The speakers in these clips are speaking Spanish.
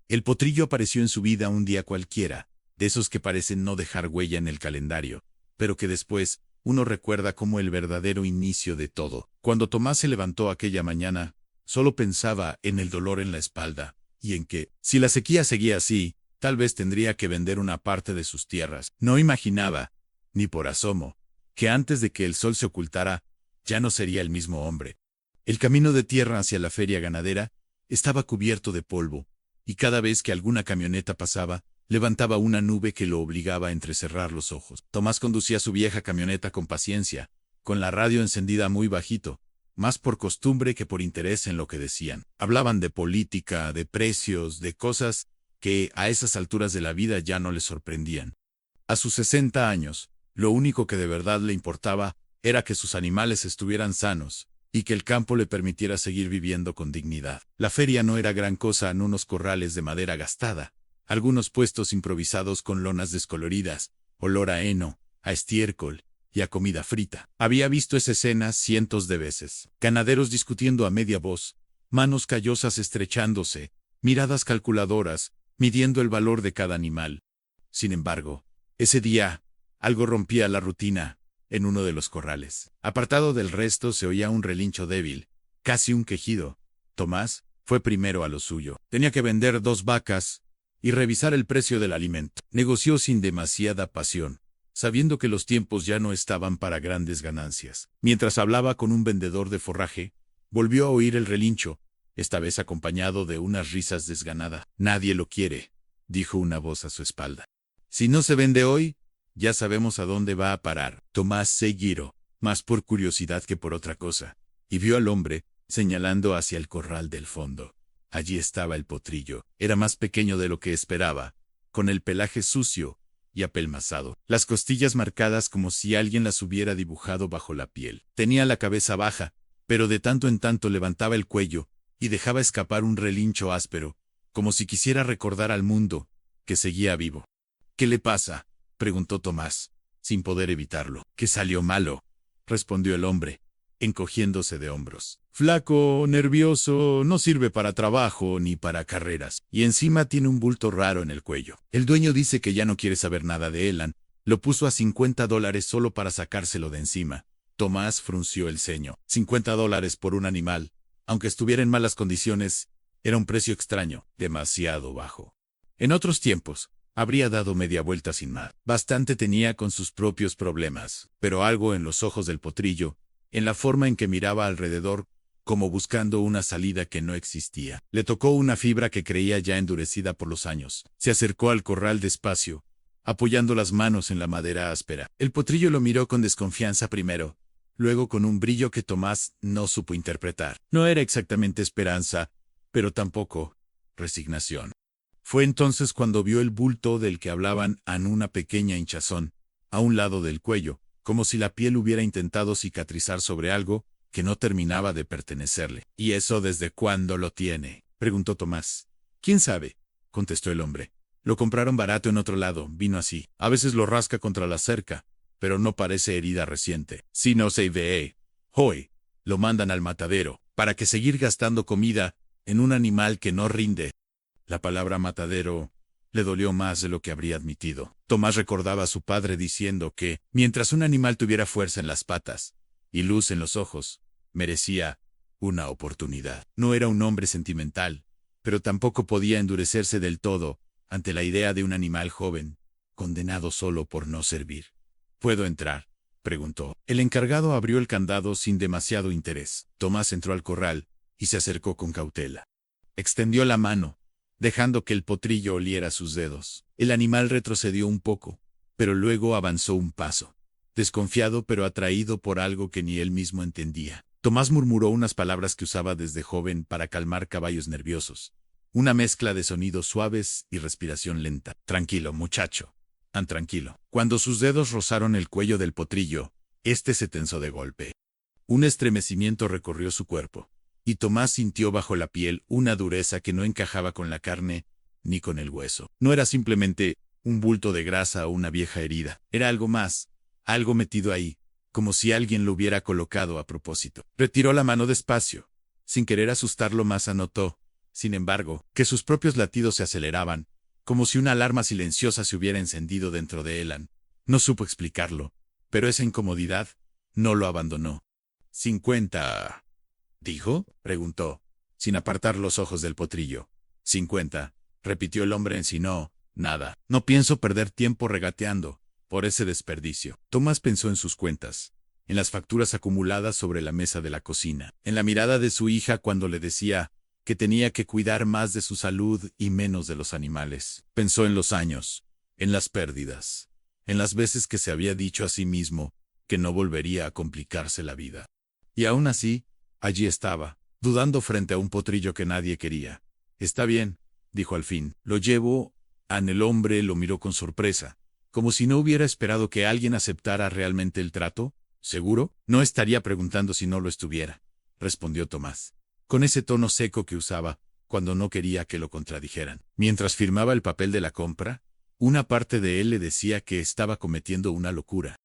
El potrillo apareció en su vida un día cualquiera, de esos que parecen no dejar huella en el calendario, pero que después uno recuerda como el verdadero inicio de todo. Cuando Tomás se levantó aquella mañana, solo pensaba en el dolor en la espalda, y en que, si la sequía seguía así, tal vez tendría que vender una parte de sus tierras. No imaginaba, ni por asomo, que antes de que el sol se ocultara, ya no sería el mismo hombre. El camino de tierra hacia la feria ganadera estaba cubierto de polvo, y cada vez que alguna camioneta pasaba, levantaba una nube que lo obligaba a entrecerrar los ojos. Tomás conducía su vieja camioneta con paciencia, con la radio encendida muy bajito, más por costumbre que por interés en lo que decían. Hablaban de política, de precios, de cosas que a esas alturas de la vida ya no le sorprendían. A sus 60 años, lo único que de verdad le importaba era que sus animales estuvieran sanos y que el campo le permitiera seguir viviendo con dignidad. La feria no era gran cosa en unos corrales de madera gastada, algunos puestos improvisados con lonas descoloridas, olor a heno, a estiércol y a comida frita. Había visto esa escena cientos de veces. Ganaderos discutiendo a media voz, manos callosas estrechándose, miradas calculadoras, midiendo el valor de cada animal. Sin embargo, ese día, algo rompía la rutina en uno de los corrales. Apartado del resto se oía un relincho débil, casi un quejido. Tomás fue primero a lo suyo. Tenía que vender 2 vacas y revisar el precio del alimento. Negoció sin demasiada pasión, sabiendo que los tiempos ya no estaban para grandes ganancias. Mientras hablaba con un vendedor de forraje, volvió a oír el relincho, esta vez acompañado de unas risas desganadas. «Nadie lo quiere», dijo una voz a su espalda. «Si no se vende hoy, ya sabemos a dónde va a parar». Tomás se giró, más por curiosidad que por otra cosa, y vio al hombre, señalando hacia el corral del fondo. Allí estaba el potrillo. Era más pequeño de lo que esperaba, con el pelaje sucio y apelmazado, las costillas marcadas como si alguien las hubiera dibujado bajo la piel. Tenía la cabeza baja, pero de tanto en tanto levantaba el cuello y dejaba escapar un relincho áspero, como si quisiera recordar al mundo que seguía vivo. «¿Qué le pasa?», preguntó Tomás, sin poder evitarlo. «¿Qué salió malo?», respondió el hombre, encogiéndose de hombros. «Flaco, nervioso, no sirve para trabajo ni para carreras. Y encima tiene un bulto raro en el cuello. El dueño dice que ya no quiere saber nada de Elan. Lo puso a $50 solo para sacárselo de encima». Tomás frunció el ceño. $50 por un animal, aunque estuviera en malas condiciones, era un precio extraño, demasiado bajo. En otros tiempos, habría dado media vuelta sin más. Bastante tenía con sus propios problemas, pero algo en los ojos del potrillo, en la forma en que miraba alrededor, como buscando una salida que no existía. Le tocó una fibra que creía ya endurecida por los años. Se acercó al corral despacio, apoyando las manos en la madera áspera. El potrillo lo miró con desconfianza primero, luego con un brillo que Tomás no supo interpretar. No era exactamente esperanza, pero tampoco resignación. Fue entonces cuando vio el bulto del que hablaban en una pequeña hinchazón, a un lado del cuello, como si la piel hubiera intentado cicatrizar sobre algo que no terminaba de pertenecerle. «¿Y eso desde cuándo lo tiene?», preguntó Tomás. «¿Quién sabe?», contestó el hombre. «Lo compraron barato en otro lado, vino así. A veces lo rasca contra la cerca, pero no parece herida reciente. Si no se ve, hoy, lo mandan al matadero, para que seguir gastando comida en un animal que no rinde». La palabra matadero le dolió más de lo que habría admitido. Tomás recordaba a su padre diciendo que, mientras un animal tuviera fuerza en las patas y luz en los ojos, merecía una oportunidad. No era un hombre sentimental, pero tampoco podía endurecerse del todo ante la idea de un animal joven, condenado solo por no servir. «¿Puedo entrar?», preguntó. El encargado abrió el candado sin demasiado interés. Tomás entró al corral y se acercó con cautela. Extendió la mano, dejando que el potrillo oliera sus dedos. El animal retrocedió un poco, pero luego avanzó un paso, desconfiado pero atraído por algo que ni él mismo entendía. Tomás murmuró unas palabras que usaba desde joven para calmar caballos nerviosos, una mezcla de sonidos suaves y respiración lenta. «Tranquilo, muchacho. Tranquilo». Cuando sus dedos rozaron el cuello del potrillo, este se tensó de golpe. Un estremecimiento recorrió su cuerpo, y Tomás sintió bajo la piel una dureza que no encajaba con la carne ni con el hueso. No era simplemente un bulto de grasa o una vieja herida. Era algo más, algo metido ahí, como si alguien lo hubiera colocado a propósito. Retiró la mano despacio. Sin querer asustarlo más, anotó sin embargo, que sus propios latidos se aceleraban, como si una alarma silenciosa se hubiera encendido dentro de Elan. No supo explicarlo, pero esa incomodidad no lo abandonó. 50. ¿Dijo? Preguntó, sin apartar los ojos del potrillo. 50. Repitió el hombre en sí. No, nada. No pienso perder tiempo regateando por ese desperdicio. Tomás pensó en sus cuentas, en las facturas acumuladas sobre la mesa de la cocina, en la mirada de su hija cuando le decía que tenía que cuidar más de su salud y menos de los animales. Pensó en los años, en las pérdidas, en las veces que se había dicho a sí mismo que no volvería a complicarse la vida. Y aún así, allí estaba, dudando frente a un potrillo que nadie quería. Está bien, dijo al fin. Lo llevo. El hombre lo miró con sorpresa, como si no hubiera esperado que alguien aceptara realmente el trato. ¿Seguro? No estaría preguntando si no lo estuviera, respondió Tomás, con ese tono seco que usaba cuando no quería que lo contradijeran. Mientras firmaba el papel de la compra, una parte de él le decía que estaba cometiendo una locura.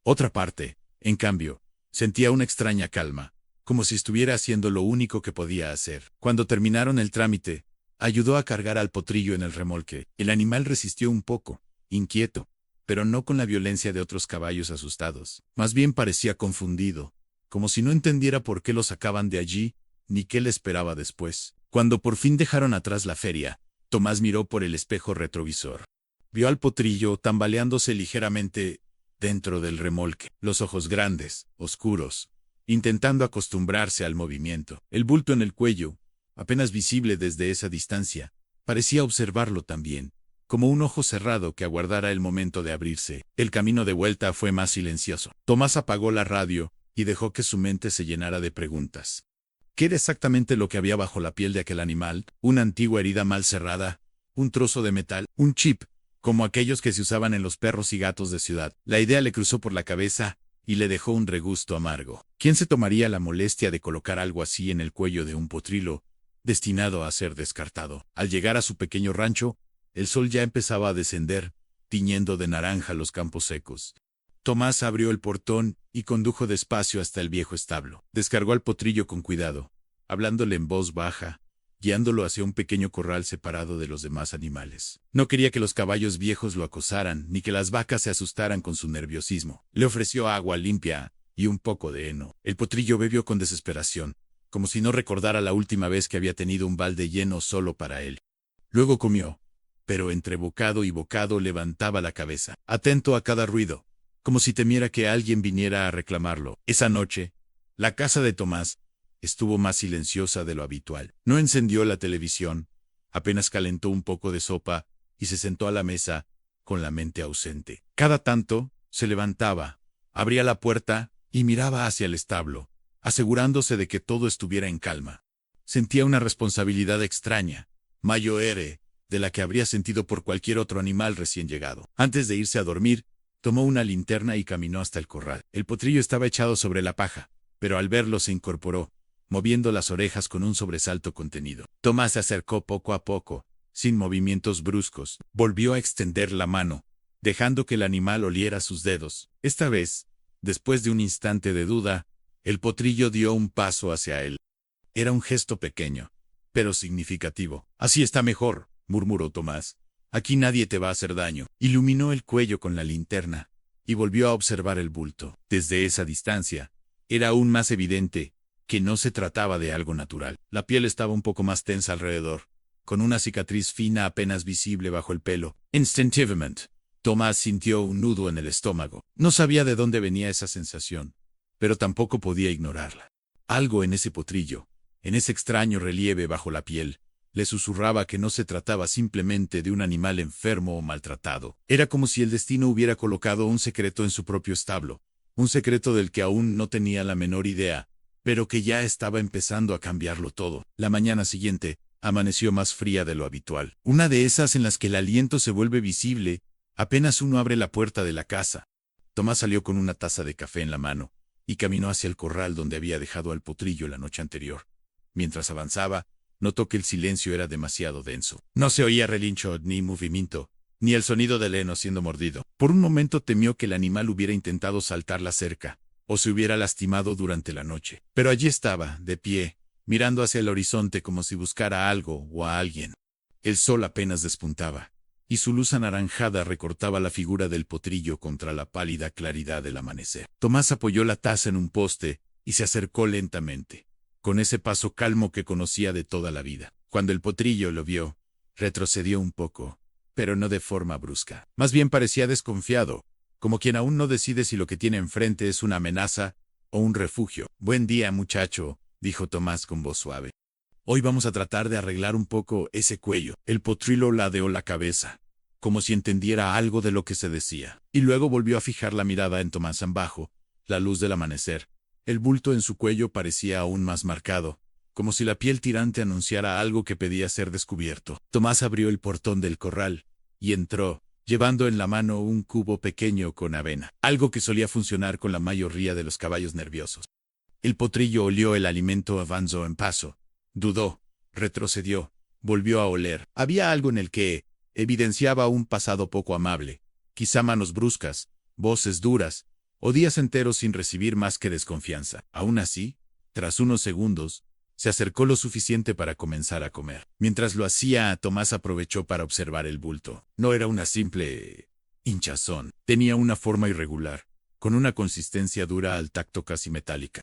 Otra parte, en cambio, sentía una extraña calma, como si estuviera haciendo lo único que podía hacer. Cuando terminaron el trámite, ayudó a cargar al potrillo en el remolque. El animal resistió un poco, inquieto, pero no con la violencia de otros caballos asustados. Más bien parecía confundido, como si no entendiera por qué lo sacaban de allí, ni qué le esperaba después. Cuando por fin dejaron atrás la feria, Tomás miró por el espejo retrovisor. Vio al potrillo tambaleándose ligeramente dentro del remolque, los ojos grandes, oscuros, intentando acostumbrarse al movimiento. El bulto en el cuello, apenas visible desde esa distancia, parecía observarlo también, como un ojo cerrado que aguardara el momento de abrirse. El camino de vuelta fue más silencioso. Tomás apagó la radio y dejó que su mente se llenara de preguntas. ¿Qué era exactamente lo que había bajo la piel de aquel animal? ¿Una antigua herida mal cerrada? ¿Un trozo de metal? ¿Un chip? Como aquellos que se usaban en los perros y gatos de ciudad. La idea le cruzó por la cabeza y le dejó un regusto amargo. ¿Quién se tomaría la molestia de colocar algo así en el cuello de un potrillo, destinado a ser descartado? Al llegar a su pequeño rancho, el sol ya empezaba a descender, tiñendo de naranja los campos secos. Tomás abrió el portón y condujo despacio hasta el viejo establo. Descargó al potrillo con cuidado, hablándole en voz baja, guiándolo hacia un pequeño corral separado de los demás animales. No quería que los caballos viejos lo acosaran, ni que las vacas se asustaran con su nerviosismo. Le ofreció agua limpia y un poco de heno. El potrillo bebió con desesperación, como si no recordara la última vez que había tenido un balde lleno solo para él. Luego comió, pero entre bocado y bocado levantaba la cabeza, atento a cada ruido, como si temiera que alguien viniera a reclamarlo. Esa noche, la casa de Tomás estuvo más silenciosa de lo habitual. No encendió la televisión, apenas calentó un poco de sopa y se sentó a la mesa con la mente ausente. Cada tanto, se levantaba, abría la puerta y miraba hacia el establo, asegurándose de que todo estuviera en calma. Sentía una responsabilidad extraña, mayor, de la que habría sentido por cualquier otro animal recién llegado. Antes de irse a dormir, tomó una linterna y caminó hasta el corral. El potrillo estaba echado sobre la paja, pero al verlo se incorporó, moviendo las orejas con un sobresalto contenido. Tomás se acercó poco a poco, sin movimientos bruscos. Volvió a extender la mano, dejando que el animal oliera sus dedos. Esta vez, después de un instante de duda, el potrillo dio un paso hacia él. Era un gesto pequeño, pero significativo. Así está mejor, murmuró Tomás. Aquí nadie te va a hacer daño. Iluminó el cuello con la linterna y volvió a observar el bulto. Desde esa distancia, era aún más evidente que no se trataba de algo natural. La piel estaba un poco más tensa alrededor, con una cicatriz fina apenas visible bajo el pelo. Instintivamente, Tomás sintió un nudo en el estómago. No sabía de dónde venía esa sensación, pero tampoco podía ignorarla. Algo en ese potrillo, en ese extraño relieve bajo la piel, le susurraba que no se trataba simplemente de un animal enfermo o maltratado. Era como si el destino hubiera colocado un secreto en su propio establo, un secreto del que aún no tenía la menor idea, pero que ya estaba empezando a cambiarlo todo. La mañana siguiente, amaneció más fría de lo habitual. Una de esas en las que el aliento se vuelve visible apenas uno abre la puerta de la casa. Tomás salió con una taza de café en la mano y caminó hacia el corral donde había dejado al potrillo la noche anterior. Mientras avanzaba, notó que el silencio era demasiado denso. No se oía relincho ni movimiento, ni el sonido del heno siendo mordido. Por un momento temió que el animal hubiera intentado saltar la cerca, o se hubiera lastimado durante la noche. Pero allí estaba, de pie, mirando hacia el horizonte como si buscara algo o a alguien. El sol apenas despuntaba, y su luz anaranjada recortaba la figura del potrillo contra la pálida claridad del amanecer. Tomás apoyó la taza en un poste y se acercó lentamente, con ese paso calmo que conocía de toda la vida. Cuando el potrillo lo vio, retrocedió un poco, pero no de forma brusca. Más bien parecía desconfiado, como quien aún no decide si lo que tiene enfrente es una amenaza o un refugio. «Buen día, muchacho», dijo Tomás con voz suave. «Hoy vamos a tratar de arreglar un poco ese cuello». El potrillo ladeó la cabeza, como si entendiera algo de lo que se decía, y luego volvió a fijar la mirada en Tomás bajo la luz del amanecer. El bulto en su cuello parecía aún más marcado, como si la piel tirante anunciara algo que pedía ser descubierto. Tomás abrió el portón del corral y entró, llevando en la mano un cubo pequeño con avena, algo que solía funcionar con la mayoría de los caballos nerviosos. El potrillo olió el alimento, avanzó en paso, dudó, retrocedió, volvió a oler. Había algo en el que evidenciaba un pasado poco amable, quizá manos bruscas, voces duras, o días enteros sin recibir más que desconfianza. Aún así, tras unos segundos, se acercó lo suficiente para comenzar a comer. Mientras lo hacía, Tomás aprovechó para observar el bulto. No era una simple hinchazón. Tenía una forma irregular, con una consistencia dura al tacto casi metálica.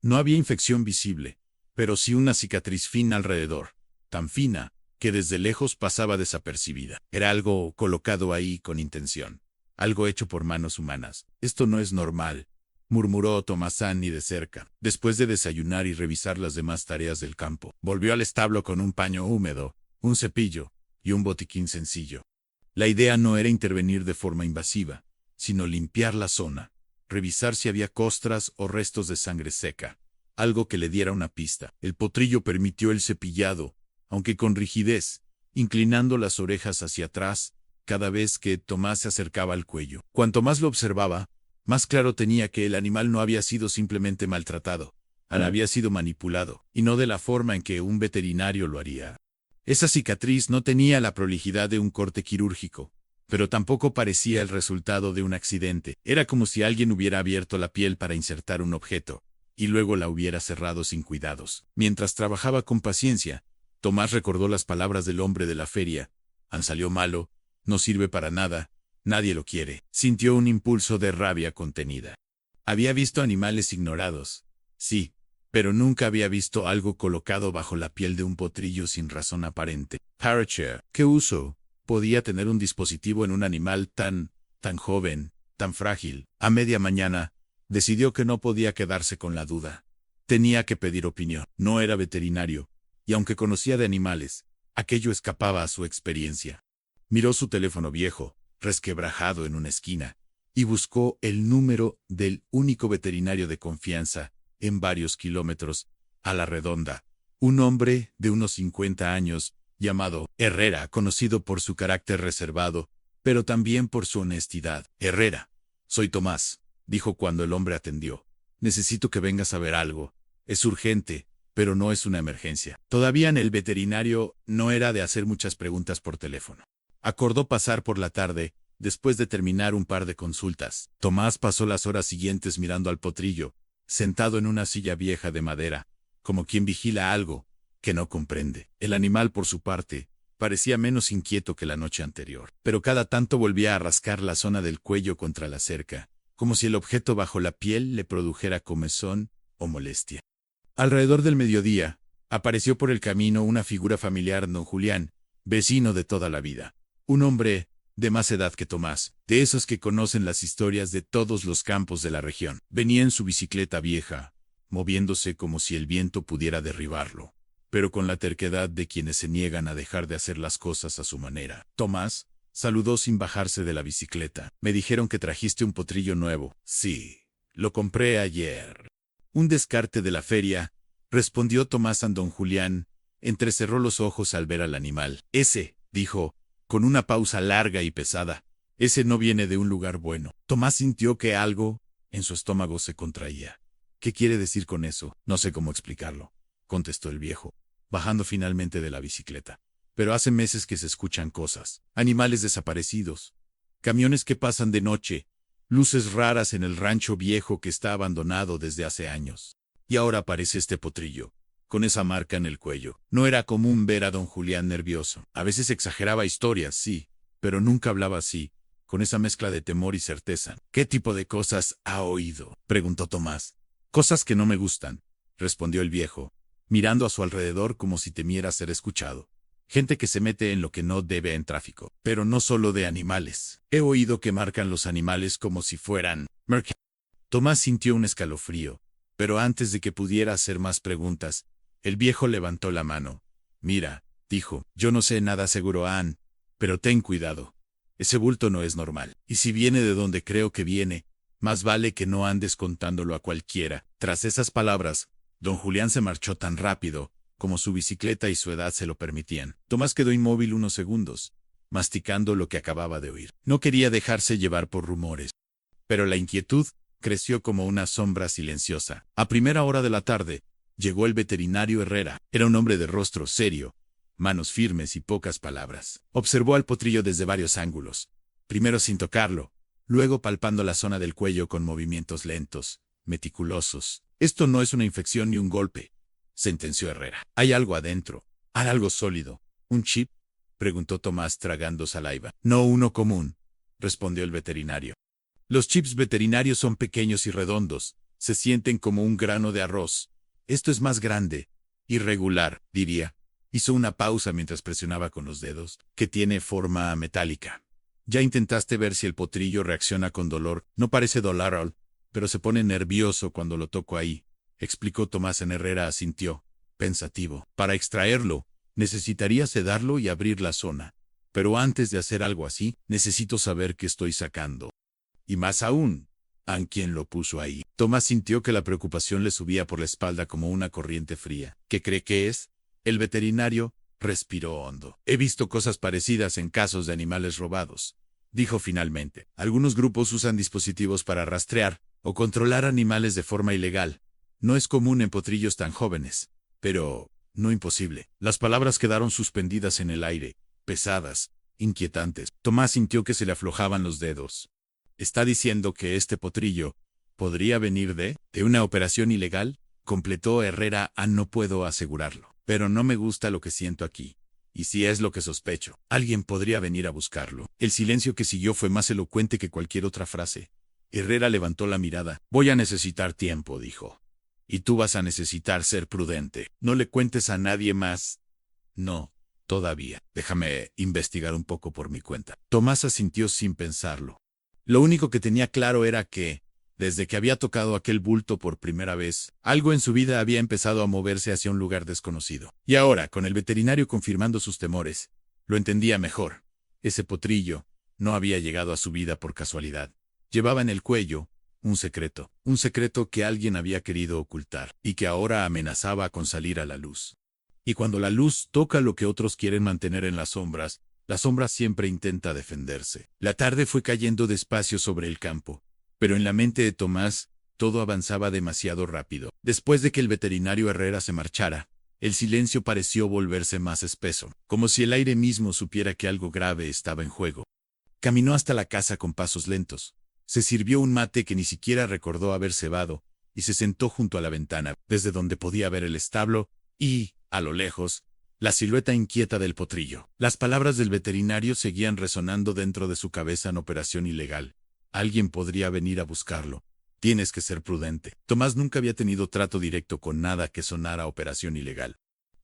No había infección visible, pero sí una cicatriz fina alrededor, tan fina que desde lejos pasaba desapercibida. Era algo colocado ahí con intención, algo hecho por manos humanas. «Esto no es normal», murmuró Tomásán de cerca. Después de desayunar y revisar las demás tareas del campo, volvió al establo con un paño húmedo, un cepillo y un botiquín sencillo. La idea no era intervenir de forma invasiva, sino limpiar la zona, revisar si había costras o restos de sangre seca, algo que le diera una pista. El potrillo permitió el cepillado, aunque con rigidez, inclinando las orejas hacia atrás cada vez que Tomás se acercaba al cuello. Cuanto más lo observaba, más claro tenía que el animal no había sido simplemente maltratado, había sido manipulado, y no de la forma en que un veterinario lo haría. Esa cicatriz no tenía la prolijidad de un corte quirúrgico, pero tampoco parecía el resultado de un accidente. Era como si alguien hubiera abierto la piel para insertar un objeto, y luego la hubiera cerrado sin cuidados. Mientras trabajaba con paciencia, Tomás recordó las palabras del hombre de la feria: «Han salió malo, no sirve para nada, nadie lo quiere». Sintió un impulso de rabia contenida. Había visto animales ignorados, sí, pero nunca había visto algo colocado bajo la piel de un potrillo sin razón aparente. Parachair, ¿qué uso podía tener un dispositivo en un animal tan joven, tan frágil? A media mañana, decidió que no podía quedarse con la duda. Tenía que pedir opinión. No era veterinario, y aunque conocía de animales, aquello escapaba a su experiencia. Miró su teléfono viejo, resquebrajado en una esquina, y buscó el número del único veterinario de confianza en varios kilómetros a la redonda. Un hombre de unos 50 años, llamado Herrera, conocido por su carácter reservado, pero también por su honestidad. «Herrera, soy Tomás», dijo cuando el hombre atendió. «Necesito que vengas a ver algo. Es urgente, pero no es una emergencia». Todavía en el veterinario no era de hacer muchas preguntas por teléfono. Acordó pasar por la tarde, después de terminar un par de consultas. Tomás pasó las horas siguientes mirando al potrillo, sentado en una silla vieja de madera, como quien vigila algo que no comprende. El animal, por su parte, parecía menos inquieto que la noche anterior, pero cada tanto volvía a rascar la zona del cuello contra la cerca, como si el objeto bajo la piel le produjera comezón o molestia. Alrededor del mediodía, apareció por el camino una figura familiar, don Julián, vecino de toda la vida. Un hombre de más edad que Tomás, de esos que conocen las historias de todos los campos de la región. Venía en su bicicleta vieja, moviéndose como si el viento pudiera derribarlo, pero con la terquedad de quienes se niegan a dejar de hacer las cosas a su manera. «Tomás», saludó sin bajarse de la bicicleta. «Me dijeron que trajiste un potrillo nuevo». «Sí, lo compré ayer». «Un descarte de la feria», respondió Tomás a don Julián. Entrecerró los ojos al ver al animal. «Ese», dijo, con una pausa larga y pesada, «ese no viene de un lugar bueno». Tomás sintió que algo en su estómago se contraía. «¿Qué quiere decir con eso?». «No sé cómo explicarlo», contestó el viejo, bajando finalmente de la bicicleta. «Pero hace meses que se escuchan cosas. Animales desaparecidos, camiones que pasan de noche, luces raras en el rancho viejo que está abandonado desde hace años. Y ahora aparece este potrillo, con esa marca en el cuello. No era común ver a don Julián nervioso. A veces exageraba historias, sí, pero nunca hablaba así, con esa mezcla de temor y certeza. ¿Qué tipo de cosas ha oído?, preguntó Tomás. Cosas que no me gustan, respondió el viejo, mirando a su alrededor como si temiera ser escuchado. Gente que se mete en lo que no debe en tráfico. Pero no solo de animales. He oído que marcan los animales como si fueran merca. Tomás sintió un escalofrío, pero antes de que pudiera hacer más preguntas, el viejo levantó la mano. Mira, dijo, yo no sé nada seguro, Ann, pero ten cuidado. Ese bulto no es normal, y si viene de donde creo que viene, más vale que no andes contándolo a cualquiera. Tras esas palabras, don Julián se marchó tan rápido como su bicicleta y su edad se lo permitían. Tomás quedó inmóvil unos segundos, masticando lo que acababa de oír. No quería dejarse llevar por rumores, pero la inquietud creció como una sombra silenciosa. A primera hora de la tarde, llegó el veterinario Herrera. Era un hombre de rostro serio, manos firmes y pocas palabras. Observó al potrillo desde varios ángulos, primero sin tocarlo, luego palpando la zona del cuello con movimientos lentos, meticulosos. Esto no es una infección ni un golpe, sentenció Herrera. Hay algo adentro, hay algo sólido. ¿Un chip?, preguntó Tomás tragando saliva. No uno común, respondió el veterinario. Los chips veterinarios son pequeños y redondos, se sienten como un grano de arroz. Esto es más grande, irregular, diría. Hizo una pausa mientras presionaba con los dedos, que tiene forma metálica. Ya intentaste ver si el potrillo reacciona con dolor. No parece doler, pero se pone nervioso cuando lo toco ahí, explicó Tomás. Herrera asintió, pensativo. Para extraerlo, necesitaría sedarlo y abrir la zona. Pero antes de hacer algo así, necesito saber qué estoy sacando. Y más aún, ¿a quién lo puso ahí? Tomás sintió que la preocupación le subía por la espalda como una corriente fría. ¿Qué cree que es? El veterinario respiró hondo. He visto cosas parecidas en casos de animales robados, dijo finalmente. Algunos grupos usan dispositivos para rastrear o controlar animales de forma ilegal. No es común en potrillos tan jóvenes, pero no imposible. Las palabras quedaron suspendidas en el aire, pesadas, inquietantes. Tomás sintió que se le aflojaban los dedos. ¿Está diciendo que este potrillo podría venir de una operación ilegal?, completó Herrera. No puedo asegurarlo, pero no me gusta lo que siento aquí. Y si es lo que sospecho, alguien podría venir a buscarlo. El silencio que siguió fue más elocuente que cualquier otra frase. Herrera levantó la mirada. Voy a necesitar tiempo, dijo. Y tú vas a necesitar ser prudente. No le cuentes a nadie más. No, todavía. Déjame investigar un poco por mi cuenta. Tomás asintió sin pensarlo. Lo único que tenía claro era que, desde que había tocado aquel bulto por primera vez, algo en su vida había empezado a moverse hacia un lugar desconocido. Y ahora, con el veterinario confirmando sus temores, lo entendía mejor. Ese potrillo no había llegado a su vida por casualidad. Llevaba en el cuello un secreto que alguien había querido ocultar y que ahora amenazaba con salir a la luz. Y cuando la luz toca lo que otros quieren mantener en las sombras, la sombra siempre intenta defenderse. La tarde fue cayendo despacio sobre el campo, pero en la mente de Tomás todo avanzaba demasiado rápido. Después de que el veterinario Herrera se marchara, el silencio pareció volverse más espeso, como si el aire mismo supiera que algo grave estaba en juego. Caminó hasta la casa con pasos lentos. Se sirvió un mate que ni siquiera recordó haber cebado, y se sentó junto a la ventana, desde donde podía ver el establo y, a lo lejos, la silueta inquieta del potrillo. Las palabras del veterinario seguían resonando dentro de su cabeza. En operación ilegal. Alguien podría venir a buscarlo. Tienes que ser prudente. Tomás nunca había tenido trato directo con nada que sonara a operación ilegal.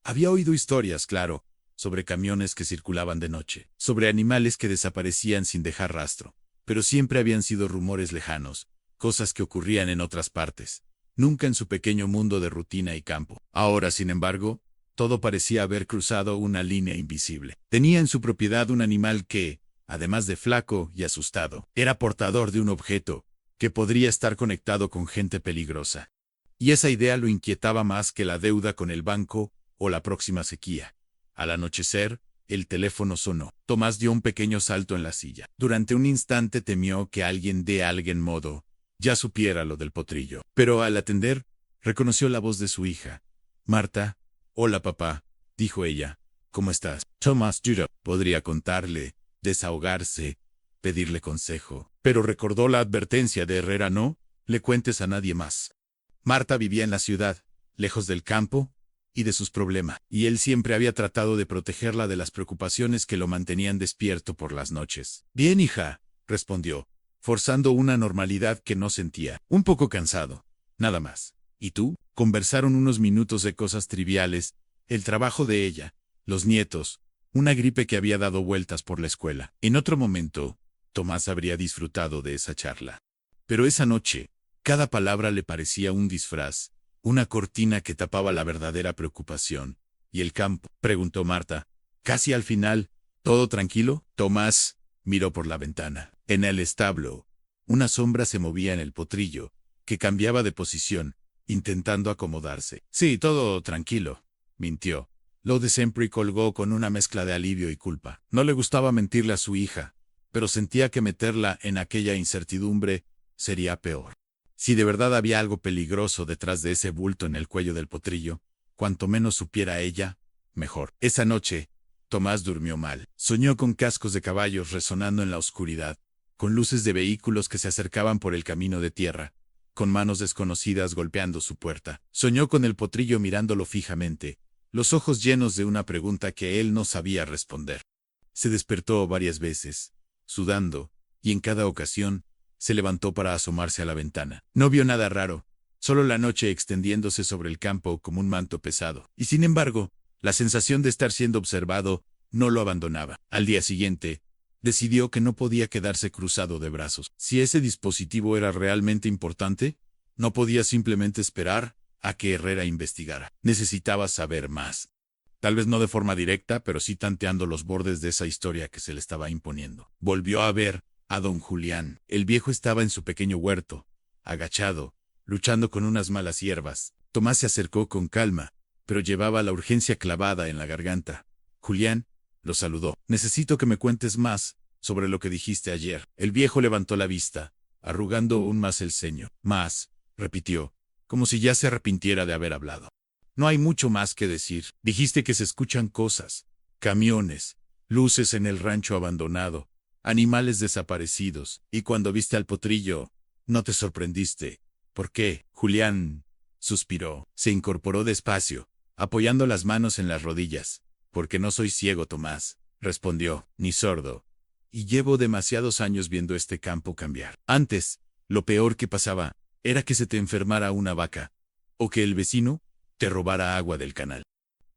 Había oído historias, claro, sobre camiones que circulaban de noche, sobre animales que desaparecían sin dejar rastro, pero siempre habían sido rumores lejanos, cosas que ocurrían en otras partes, nunca en su pequeño mundo de rutina y campo. Ahora, sin embargo, todo parecía haber cruzado una línea invisible. Tenía en su propiedad un animal que, además de flaco y asustado, era portador de un objeto que podría estar conectado con gente peligrosa. Y esa idea lo inquietaba más que la deuda con el banco o la próxima sequía. Al anochecer, el teléfono sonó. Tomás dio un pequeño salto en la silla. Durante un instante temió que alguien de algún modo ya supiera lo del potrillo. Pero al atender, reconoció la voz de su hija. Marta. Hola papá, dijo ella. ¿Cómo estás? Tomás Judah. Podría contarle, desahogarse, pedirle consejo. Pero recordó la advertencia de Herrera: no le cuentes a nadie más. Marta vivía en la ciudad, lejos del campo, y de sus problemas, y él siempre había tratado de protegerla de las preocupaciones que lo mantenían despierto por las noches. Bien, hija, respondió, forzando una normalidad que no sentía. Un poco cansado, nada más. ¿Y tú? Conversaron unos minutos de cosas triviales, el trabajo de ella, los nietos, una gripe que había dado vueltas por la escuela. En otro momento, Tomás habría disfrutado de esa charla. Pero esa noche, cada palabra le parecía un disfraz, una cortina que tapaba la verdadera preocupación. ¿Y el campo?, preguntó Marta. Casi al final, ¿todo tranquilo? Tomás miró por la ventana. En el establo, una sombra se movía en el potrillo, que cambiaba de posición, intentando acomodarse. Sí, todo tranquilo, mintió. Lo de siempre colgó con una mezcla de alivio y culpa. No le gustaba mentirle a su hija, pero sentía que meterla en aquella incertidumbre sería peor. Si de verdad había algo peligroso detrás de ese bulto en el cuello del potrillo, cuanto menos supiera ella, mejor. Esa noche, Tomás durmió mal. Soñó con cascos de caballos resonando en la oscuridad, con luces de vehículos que se acercaban por el camino de tierra, con manos desconocidas golpeando su puerta. Soñó con el potrillo mirándolo fijamente, los ojos llenos de una pregunta que él no sabía responder. Se despertó varias veces, sudando, y en cada ocasión, se levantó para asomarse a la ventana. No vio nada raro, solo la noche extendiéndose sobre el campo como un manto pesado. Y sin embargo, la sensación de estar siendo observado no lo abandonaba. Al día siguiente, decidió que no podía quedarse cruzado de brazos. Si ese dispositivo era realmente importante, no podía simplemente esperar a que Herrera investigara. Necesitaba saber más. Tal vez no de forma directa, pero sí tanteando los bordes de esa historia que se le estaba imponiendo. Volvió a ver a don Julián. El viejo estaba en su pequeño huerto, agachado, luchando con unas malas hierbas. Tomás se acercó con calma, pero llevaba la urgencia clavada en la garganta. Julián lo saludó. Necesito que me cuentes más sobre lo que dijiste ayer. El viejo levantó la vista, arrugando aún más el ceño. Más, repitió, como si ya se arrepintiera de haber hablado. No hay mucho más que decir. Dijiste que se escuchan cosas, camiones, luces en el rancho abandonado, animales desaparecidos, y cuando viste al potrillo, no te sorprendiste. ¿Por qué? Julián suspiró. Se incorporó despacio, apoyando las manos en las rodillas. Porque no soy ciego, Tomás, respondió, ni sordo. Y llevo demasiados años viendo este campo cambiar. Antes, lo peor que pasaba era que se te enfermara una vaca, o que el vecino te robara agua del canal.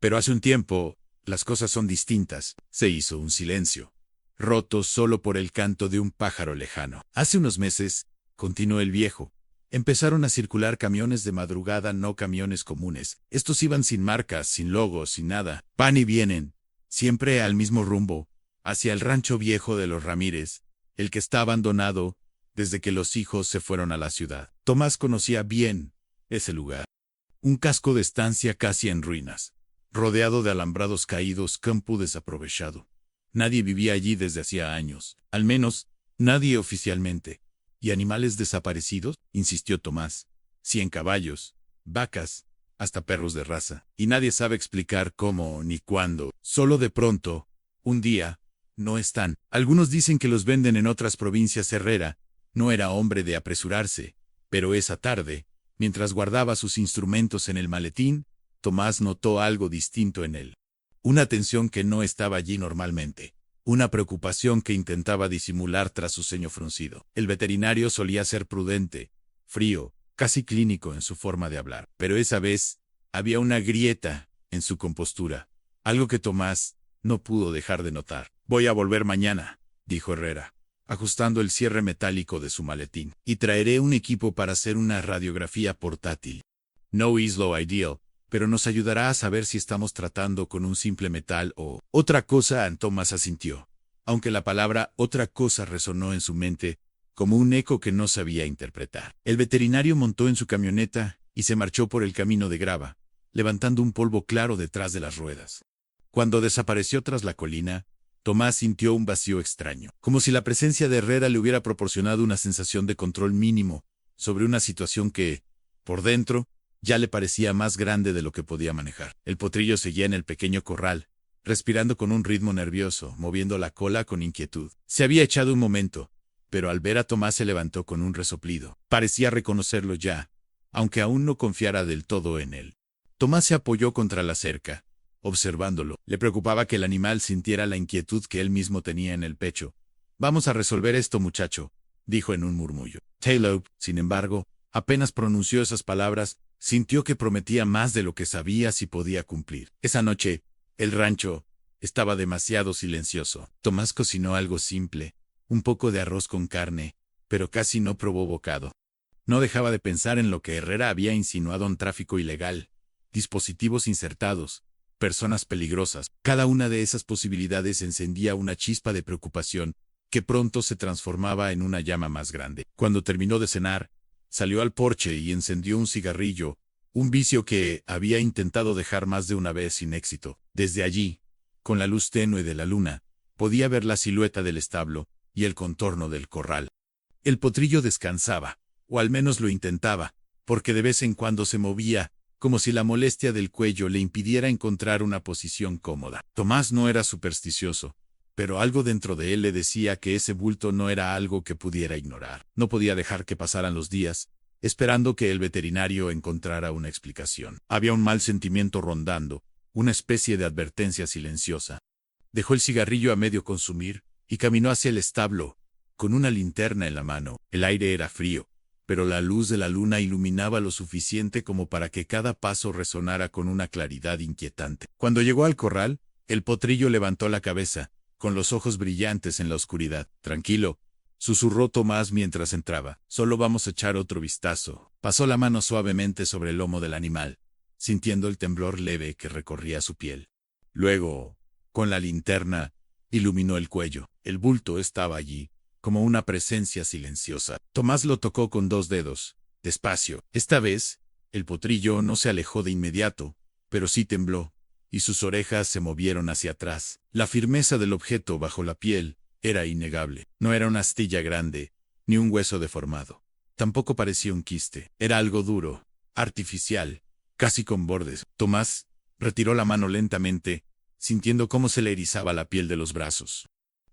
Pero hace un tiempo, las cosas son distintas. Se hizo un silencio, roto solo por el canto de un pájaro lejano. Hace unos meses, continuó el viejo, empezaron a circular camiones de madrugada, no camiones comunes. Estos iban sin marcas, sin logos, sin nada. Van y vienen, siempre al mismo rumbo, hacia el rancho viejo de los Ramírez, el que está abandonado desde que los hijos se fueron a la ciudad. Tomás conocía bien ese lugar. Un casco de estancia casi en ruinas, rodeado de alambrados caídos, campo desaprovechado. Nadie vivía allí desde hacía años, al menos, nadie oficialmente. ¿Y animales desaparecidos?, insistió Tomás. 100 caballos, vacas, hasta perros de raza. Y nadie sabe explicar cómo ni cuándo. Solo de pronto, un día, no están. Algunos dicen que los venden en otras provincias. Herrera no era hombre de apresurarse, pero esa tarde, mientras guardaba sus instrumentos en el maletín, Tomás notó algo distinto en él. Una tensión que no estaba allí normalmente. Una preocupación que intentaba disimular tras su ceño fruncido. El veterinario solía ser prudente, frío, casi clínico en su forma de hablar. Pero esa vez, había una grieta en su compostura. Algo que Tomás no pudo dejar de notar. Voy a volver mañana, dijo Herrera, ajustando el cierre metálico de su maletín. Y traeré un equipo para hacer una radiografía portátil. No es lo ideal, pero nos ayudará a saber si estamos tratando con un simple metal o otra cosa. Tomás asintió, aunque la palabra otra cosa resonó en su mente como un eco que no sabía interpretar. El veterinario montó en su camioneta y se marchó por el camino de grava, levantando un polvo claro detrás de las ruedas. Cuando desapareció tras la colina, Tomás sintió un vacío extraño, como si la presencia de Herrera le hubiera proporcionado una sensación de control mínimo sobre una situación que, por dentro, ya le parecía más grande de lo que podía manejar. El potrillo seguía en el pequeño corral, respirando con un ritmo nervioso, moviendo la cola con inquietud. Se había echado un momento, pero al ver a Tomás se levantó con un resoplido. Parecía reconocerlo ya, aunque aún no confiara del todo en él. Tomás se apoyó contra la cerca, observándolo. Le preocupaba que el animal sintiera la inquietud que él mismo tenía en el pecho. «Vamos a resolver esto, muchacho», dijo en un murmullo. Taylor, sin embargo, apenas pronunció esas palabras, sintió que prometía más de lo que sabía si podía cumplir. Esa noche, el rancho estaba demasiado silencioso. Tomás cocinó algo simple, un poco de arroz con carne, pero casi no probó bocado. No dejaba de pensar en lo que Herrera había insinuado: un tráfico ilegal, dispositivos insertados, personas peligrosas. Cada una de esas posibilidades encendía una chispa de preocupación que pronto se transformaba en una llama más grande. Cuando terminó de cenar, salió al porche y encendió un cigarrillo, un vicio que había intentado dejar más de una vez sin éxito. Desde allí, con la luz tenue de la luna, podía ver la silueta del establo y el contorno del corral. El potrillo descansaba, o al menos lo intentaba, porque de vez en cuando se movía, como si la molestia del cuello le impidiera encontrar una posición cómoda. Tomás no era supersticioso, pero algo dentro de él le decía que ese bulto no era algo que pudiera ignorar. No podía dejar que pasaran los días, esperando que el veterinario encontrara una explicación. Había un mal sentimiento rondando, una especie de advertencia silenciosa. Dejó el cigarrillo a medio consumir y caminó hacia el establo, con una linterna en la mano. El aire era frío, pero la luz de la luna iluminaba lo suficiente como para que cada paso resonara con una claridad inquietante. Cuando llegó al corral, el potrillo levantó la cabeza, con los ojos brillantes en la oscuridad. «Tranquilo», susurró Tomás mientras entraba. «Solo vamos a echar otro vistazo». Pasó la mano suavemente sobre el lomo del animal, sintiendo el temblor leve que recorría su piel. Luego, con la linterna, iluminó el cuello. El bulto estaba allí, como una presencia silenciosa. Tomás lo tocó con 2 dedos, despacio. Esta vez, el potrillo no se alejó de inmediato, pero sí tembló, y sus orejas se movieron hacia atrás. La firmeza del objeto bajo la piel era innegable. No era una astilla grande, ni un hueso deformado. Tampoco parecía un quiste. Era algo duro, artificial, casi con bordes. Tomás retiró la mano lentamente, sintiendo cómo se le erizaba la piel de los brazos.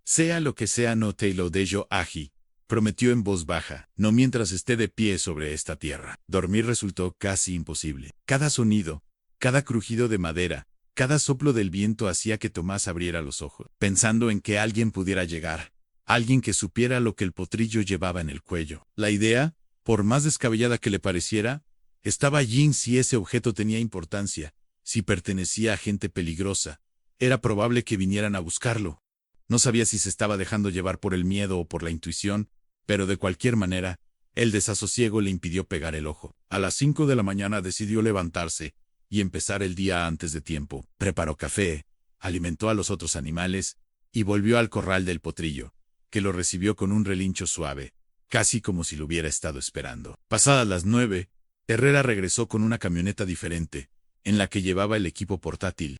«Sea lo que sea, no te lo dejo agi», prometió en voz baja, «no mientras esté de pie sobre esta tierra». Dormir resultó casi imposible. Cada sonido, cada crujido de madera, cada soplo del viento hacía que Tomás abriera los ojos, pensando en que alguien pudiera llegar, alguien que supiera lo que el potrillo llevaba en el cuello. La idea, por más descabellada que le pareciera, estaba allí. Si ese objeto tenía importancia, si pertenecía a gente peligrosa, era probable que vinieran a buscarlo. No sabía si se estaba dejando llevar por el miedo o por la intuición, pero de cualquier manera, el desasosiego le impidió pegar el ojo. A las 5 de la mañana decidió levantarse y empezar el día antes de tiempo. Preparó café, alimentó a los otros animales y volvió al corral del potrillo, que lo recibió con un relincho suave, casi como si lo hubiera estado esperando. Pasadas las 9, Herrera regresó con una camioneta diferente, en la que llevaba el equipo portátil.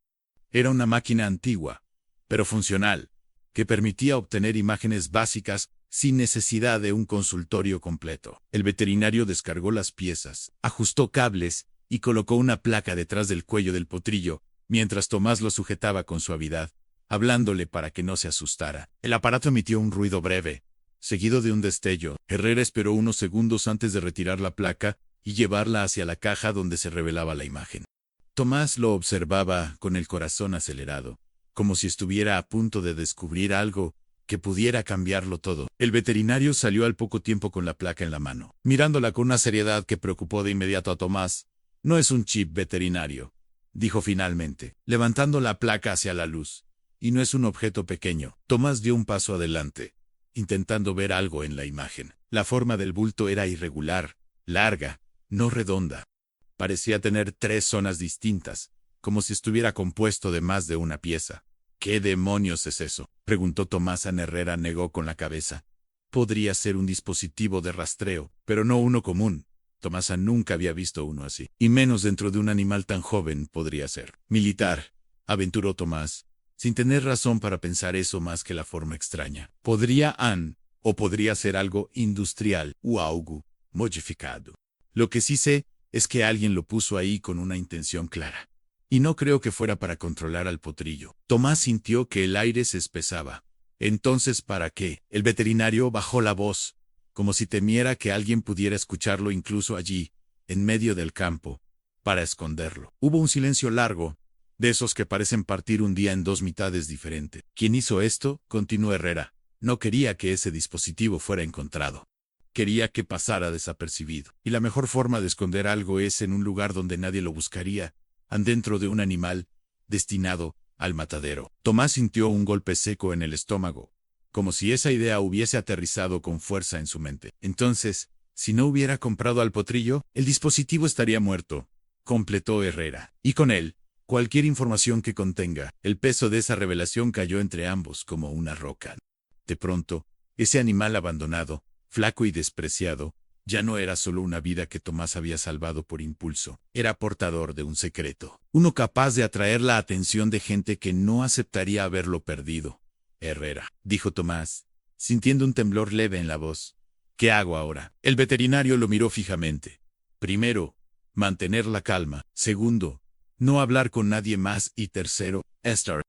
Era una máquina antigua, pero funcional, que permitía obtener imágenes básicas sin necesidad de un consultorio completo. El veterinario descargó las piezas, ajustó cables y colocó una placa detrás del cuello del potrillo, mientras Tomás lo sujetaba con suavidad, hablándole para que no se asustara. El aparato emitió un ruido breve, seguido de un destello. Herrera esperó unos segundos antes de retirar la placa y llevarla hacia la caja donde se revelaba la imagen. Tomás lo observaba con el corazón acelerado, como si estuviera a punto de descubrir algo que pudiera cambiarlo todo. El veterinario salió al poco tiempo con la placa en la mano, mirándola con una seriedad que preocupó de inmediato a Tomás. «No es un chip veterinario», dijo finalmente, levantando la placa hacia la luz. «Y no es un objeto pequeño». Tomás dio un paso adelante, intentando ver algo en la imagen. La forma del bulto era irregular, larga, no redonda. Parecía tener 3 zonas distintas, como si estuviera compuesto de más de una pieza. «¿Qué demonios es eso?», preguntó Tomás. Herrera negó con la cabeza. «Podría ser un dispositivo de rastreo, pero no uno común». Tomás nunca había visto uno así, y menos dentro de un animal tan joven. «Podría ser militar», aventuró Tomás, sin tener razón para pensar eso más que la forma extraña. O podría ser algo industrial u algo modificado. Lo que sí sé es que alguien lo puso ahí con una intención clara. Y no creo que fuera para controlar al potrillo». Tomás sintió que el aire se espesaba. «¿Entonces para qué?». El veterinario bajó la voz, como si temiera que alguien pudiera escucharlo incluso allí, en medio del campo, para esconderlo. Hubo un silencio largo, de esos que parecen partir un día en dos mitades diferentes. ¿Quién hizo esto?, continuó Herrera. No quería que ese dispositivo fuera encontrado. Quería que pasara desapercibido. Y la mejor forma de esconder algo es en un lugar donde nadie lo buscaría, adentro de un animal destinado al matadero. Tomás sintió un golpe seco en el estómago, como si esa idea hubiese aterrizado con fuerza en su mente. Entonces, si no hubiera comprado al potrillo, el dispositivo estaría muerto, completó Herrera. Y con él, cualquier información que contenga. El peso de esa revelación cayó entre ambos como una roca. De pronto, ese animal abandonado, flaco y despreciado, ya no era solo una vida que Tomás había salvado por impulso. Era portador de un secreto. Uno capaz de atraer la atención de gente que no aceptaría haberlo perdido. Herrera, dijo Tomás, sintiendo un temblor leve en la voz. ¿Qué hago ahora? El veterinario lo miró fijamente. Primero, mantener la calma. Segundo, no hablar con nadie más. Y tercero, Esther.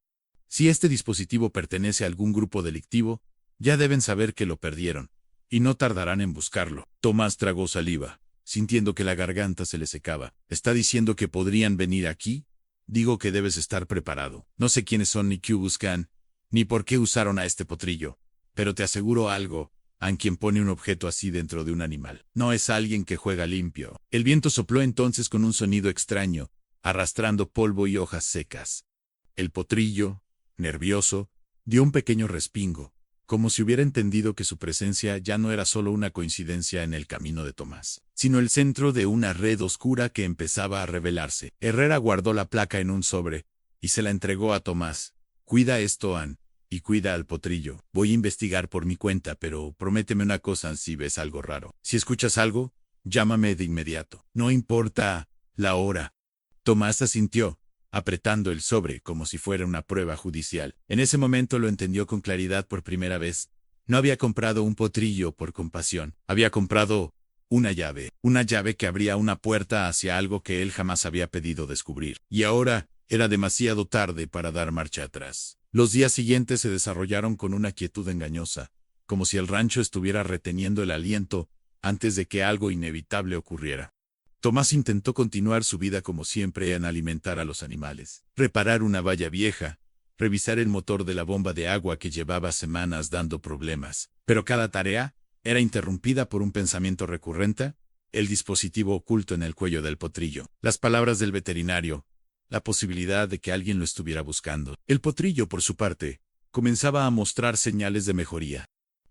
Si este dispositivo pertenece a algún grupo delictivo, ya deben saber que lo perdieron, y no tardarán en buscarlo. Tomás tragó saliva, sintiendo que la garganta se le secaba. ¿Está diciendo que podrían venir aquí? Digo que debes estar preparado. No sé quiénes son ni qué buscan, ni por qué usaron a este potrillo, pero te aseguro algo, a quien pone un objeto así dentro de un animal. No es alguien que juega limpio. El viento sopló entonces con un sonido extraño, arrastrando polvo y hojas secas. El potrillo, nervioso, dio un pequeño respingo, como si hubiera entendido que su presencia ya no era solo una coincidencia en el camino de Tomás, sino el centro de una red oscura que empezaba a revelarse. Herrera guardó la placa en un sobre y se la entregó a Tomás. Cuida esto, Ann, y cuida al potrillo. Voy a investigar por mi cuenta, pero prométeme una cosa si ves algo raro. Si escuchas algo, llámame de inmediato. No importa la hora. Tomás asintió, apretando el sobre como si fuera una prueba judicial. En ese momento lo entendió con claridad por primera vez. No había comprado un potrillo por compasión. Había comprado una llave que abría una puerta hacia algo que él jamás había pedido descubrir. Y ahora era demasiado tarde para dar marcha atrás. Los días siguientes se desarrollaron con una quietud engañosa, como si el rancho estuviera reteniendo el aliento antes de que algo inevitable ocurriera. Tomás intentó continuar su vida como siempre en alimentar a los animales, reparar una valla vieja, revisar el motor de la bomba de agua que llevaba semanas dando problemas. Pero cada tarea era interrumpida por un pensamiento recurrente, el dispositivo oculto en el cuello del potrillo, las palabras del veterinario, la posibilidad de que alguien lo estuviera buscando. El potrillo, por su parte, comenzaba a mostrar señales de mejoría.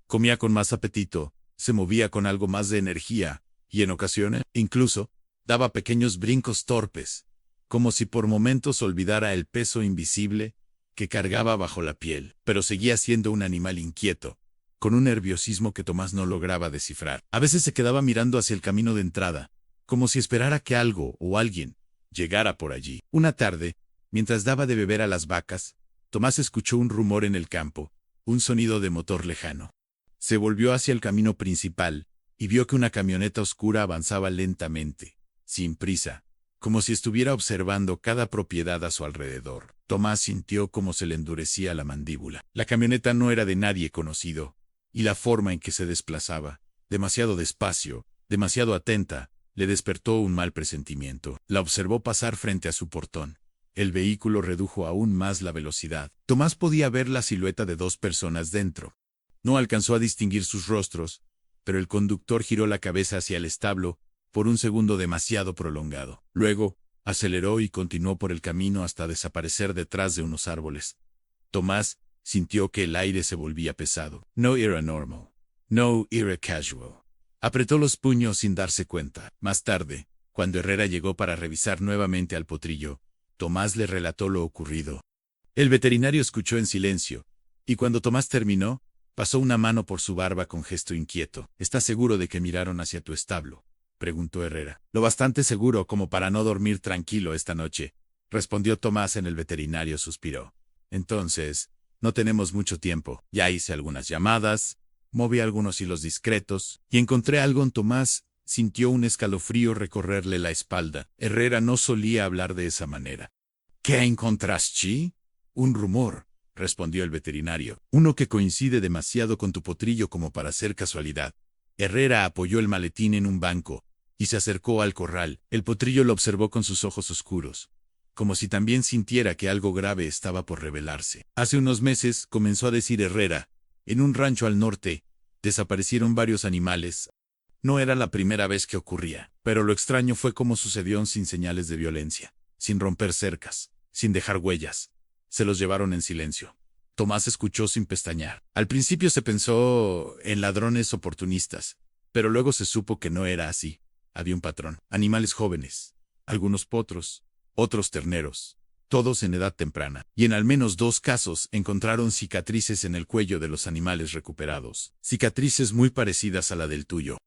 Comía con más apetito, se movía con algo más de energía, y en ocasiones, incluso, daba pequeños brincos torpes, como si por momentos olvidara el peso invisible que cargaba bajo la piel, pero seguía siendo un animal inquieto, con un nerviosismo que Tomás no lograba descifrar. A veces se quedaba mirando hacia el camino de entrada, como si esperara que algo o alguien llegara por allí. Una tarde, mientras daba de beber a las vacas, Tomás escuchó un rumor en el campo, un sonido de motor lejano. Se volvió hacia el camino principal y vio que una camioneta oscura avanzaba lentamente, sin prisa, como si estuviera observando cada propiedad a su alrededor. Tomás sintió cómo se le endurecía la mandíbula. La camioneta no era de nadie conocido, y la forma en que se desplazaba, demasiado despacio, demasiado atenta, le despertó un mal presentimiento. La observó pasar frente a su portón. El vehículo redujo aún más la velocidad. Tomás podía ver la silueta de dos personas dentro. No alcanzó a distinguir sus rostros, pero el conductor giró la cabeza hacia el establo por un segundo demasiado prolongado. Luego, aceleró y continuó por el camino hasta desaparecer detrás de unos árboles. Tomás sintió que el aire se volvía pesado. No era normal. No era casual. Apretó los puños sin darse cuenta. Más tarde, cuando Herrera llegó para revisar nuevamente al potrillo, Tomás le relató lo ocurrido. El veterinario escuchó en silencio, y cuando Tomás terminó, pasó una mano por su barba con gesto inquieto. ¿Estás seguro de que miraron hacia tu establo?, preguntó Herrera. Lo bastante seguro como para no dormir tranquilo esta noche, respondió Tomás. El veterinario suspiró. Entonces, no tenemos mucho tiempo. Ya hice algunas llamadas, moví algunos hilos discretos, y encontré algo en Tomás. Sintió un escalofrío recorrerle la espalda. Herrera no solía hablar de esa manera. ¿Qué encontraste? Un rumor, respondió el veterinario. Uno que coincide demasiado con tu potrillo como para ser casualidad. Herrera apoyó el maletín en un banco, y se acercó al corral. El potrillo lo observó con sus ojos oscuros, como si también sintiera que algo grave estaba por revelarse. Hace unos meses, comenzó a decir Herrera, en un rancho al norte, desaparecieron varios animales. No era la primera vez que ocurría, pero lo extraño fue cómo sucedió sin señales de violencia, sin romper cercas, sin dejar huellas. Se los llevaron en silencio. Tomás escuchó sin pestañear. Al principio se pensó en ladrones oportunistas, pero luego se supo que no era así. Había un patrón. Animales jóvenes, algunos potros, otros terneros, todos en edad temprana. Y en al menos 2 casos encontraron cicatrices en el cuello de los animales recuperados. Cicatrices muy parecidas a la del tuyo.